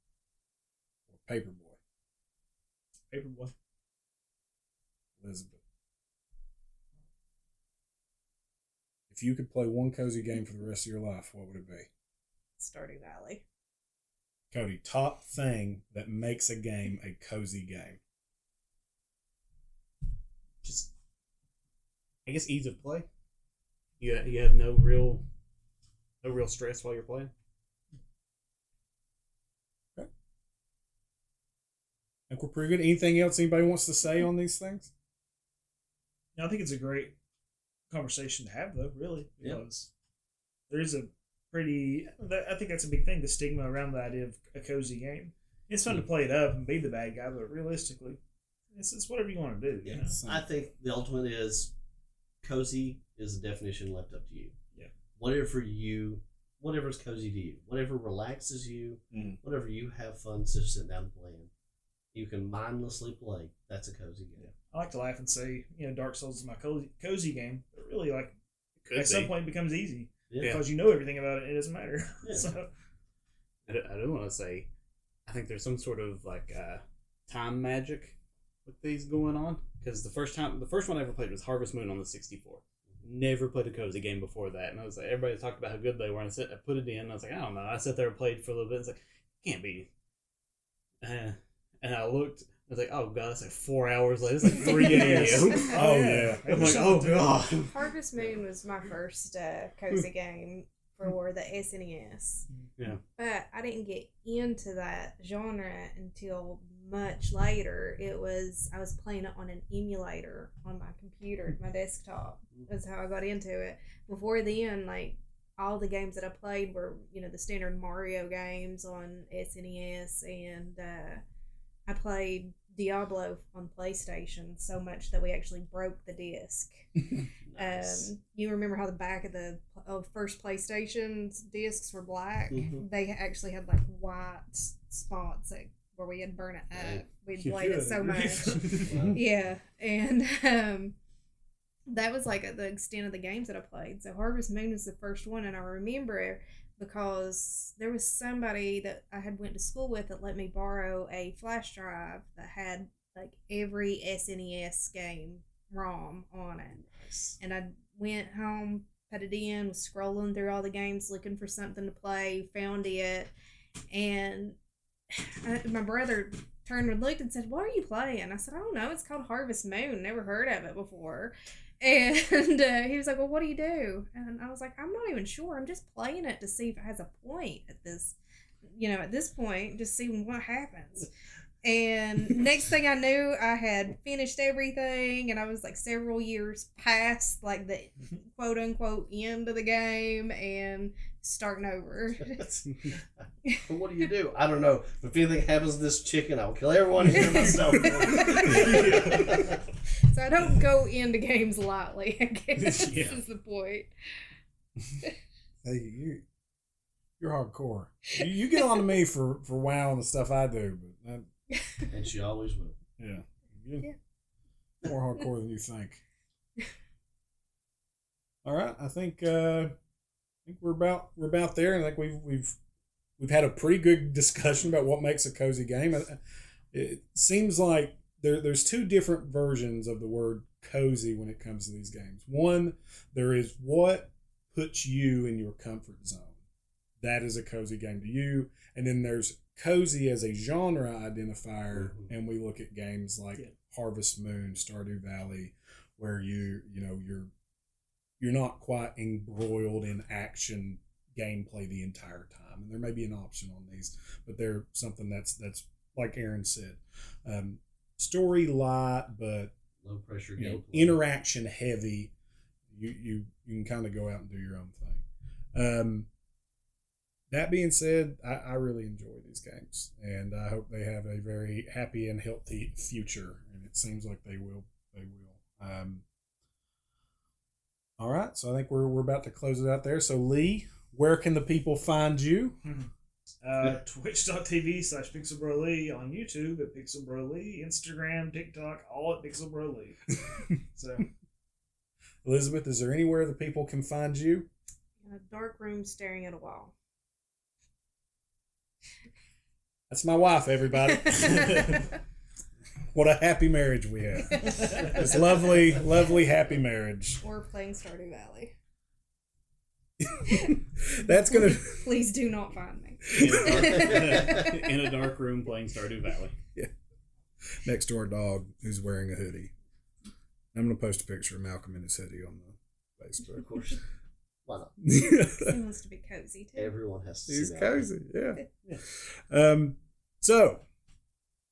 A: or Paperboy?
B: Paperboy.
A: Elizabeth. If you could play one cozy game for the rest of your life, what would it be?
E: Stardew Valley.
A: Cody, top thing that makes a game a cozy game.
D: Just, I guess, ease of play. You have no real stress while you're playing.
A: Okay. I think we're pretty good. Anything else anybody wants to say on these things?
B: I think it's a great conversation to have, though, really, because there is a I think that's a big thing, the stigma around the idea of a cozy game. It's fun to play it up and be the bad guy, but realistically, it's whatever you want to do.
C: Yeah.
B: You know?
C: I think the ultimate is cozy is the definition left up to you.
B: Yeah.
C: Whatever you whatever's cozy to you, whatever relaxes you, whatever you have fun just sitting down and playing. You can mindlessly play. That's a cozy game.
B: I like to laugh and say, Dark Souls is my cozy game, but really, like, some point it becomes easy because you know everything about it. It doesn't matter. Yeah. So
D: I do want to say, I think there's some sort of like time magic with these going on, because the first one I ever played was Harvest Moon on the 64. Never played a cozy game before that, and I was like, everybody talked about how good they were, and I put it in, and I was like, I don't know. I sat there and played for a little bit. It's like, it can't be. And I looked. I was like, oh god, it's like 4 hours later. It's like 3 a.m.
A: Oh yeah.
D: I'm like, oh god.
E: Harvest Moon was my first cozy game for the SNES.
D: Yeah.
E: But I didn't get into that genre until much later. I was playing it on an emulator on my computer, my desktop. That's how I got into it. Before then, like, all the games that I played were, the standard Mario games on SNES, and I played Diablo on PlayStation so much that we actually broke the disc. Nice. You remember how the back of the first PlayStation's discs were black? Mm-hmm. They actually had like white spots where we had burnt it up. We'd played it so much. Wow. Yeah, and that was like the extent of the games that I played. So Harvest Moon was the first one, and I remember because there was somebody that I had went to school with that let me borrow a flash drive that had like every SNES game ROM on it. Nice. And I went home, put it in, was scrolling through all the games looking for something to play, found it, and my brother turned and looked and said, "What are you playing?" I said, "I don't know. It's called Harvest Moon. Never heard of it before." And he was like, "Well, what do you do?" And I was like, "I'm not even sure. I'm just playing it to see if it has a point at this, at this point, just see what happens." And next thing I knew, I had finished everything, and I was like several years past like the quote unquote end of the game and starting over.
C: What do? I don't know. If anything happens to this chicken, I'll kill everyone here myself.
E: So I don't go into games lightly, I guess is the point.
A: Hey, you're hardcore. You get on to me for WoW and the stuff I do, but
C: and she always will.
A: Yeah. More hardcore than you think. All right, I think we're about there, and I think we've had a pretty good discussion about what makes a cozy game. It seems like there's two different versions of the word cozy when it comes to these games. One, there is what puts you in your comfort zone. That is a cozy game to you. And then there's cozy as a genre identifier, and we look at games like Harvest Moon, Stardew Valley, where you're not quite embroiled in action gameplay the entire time. And there may be an option on these, but they're something that's like Aaron said, story light, but
C: low pressure gameplay,
A: interaction heavy. You can kind of go out and do your own thing. That being said, I really enjoy these games, and I hope they have a very happy and healthy future, and it seems like they will. All right, so I think we're about to close it out there. So Lee, where can the people find you?
B: Twitch.tv/PixelBroLee, on YouTube at PixelBroLee, Instagram, TikTok, all at PixelBroLee. So,
A: Elizabeth, is there anywhere the people can find you?
E: In a dark room staring at a wall.
A: That's my wife, everybody. What a happy marriage we have. This lovely, lovely, happy marriage.
E: Or playing Stardew Valley.
A: That's going to...
E: Please do not find me.
D: In a dark room playing Stardew Valley.
A: Yeah. Next to our dog who's wearing a hoodie. I'm going to post a picture of Malcolm in his hoodie on the Facebook.
C: Of course. Why not?
E: He wants to be cozy too.
C: Everyone has to.
A: He's cozy, yeah. So,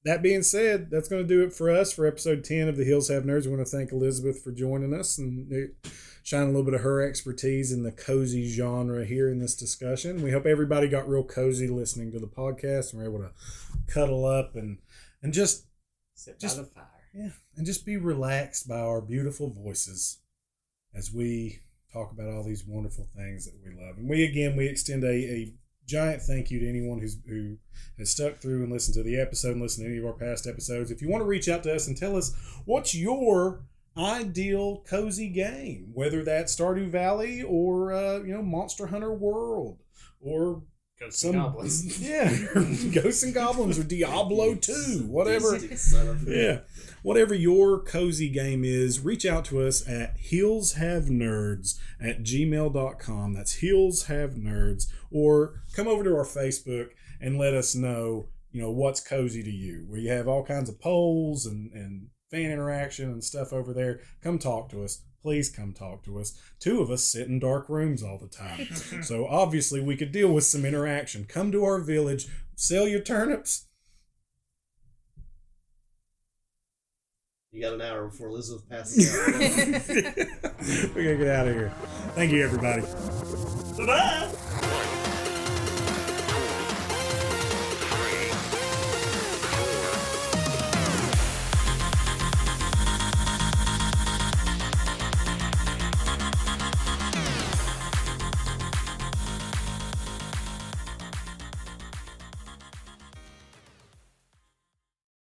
A: that being said, that's going to do it for us for episode 10 of the Hills Have Nerds. We want to thank Elizabeth for joining us and shine a little bit of her expertise in the cozy genre here in this discussion. We hope everybody got real cozy listening to the podcast and were able to cuddle up and just
D: sit by the fire.
A: Yeah, and just be relaxed by our beautiful voices as we talk about all these wonderful things that we love. And we extend a giant thank you to anyone who has stuck through and listened to the episode and listened to any of our past episodes. If you want to reach out to us and tell us what's your ideal cozy game, whether that's Stardew Valley or Monster Hunter World or
D: Ghosts and Goblins.
A: Yeah, Ghosts and Goblins or Diablo 2, whatever. Yeah, whatever your cozy game is, reach out to us at hillshavenerds@gmail.com. That's hillshavenerds. Or come over to our Facebook and let us know, what's cozy to you. We have all kinds of polls and fan interaction and stuff over there. Come talk to us. Please come talk to us. 2 of us sit in dark rooms all the time. So obviously we could deal with some interaction. Come to our village. Sell your turnips.
C: You got an hour before Elizabeth passes out.
A: We gotta get out of here. Thank you, everybody.
B: Bye-bye.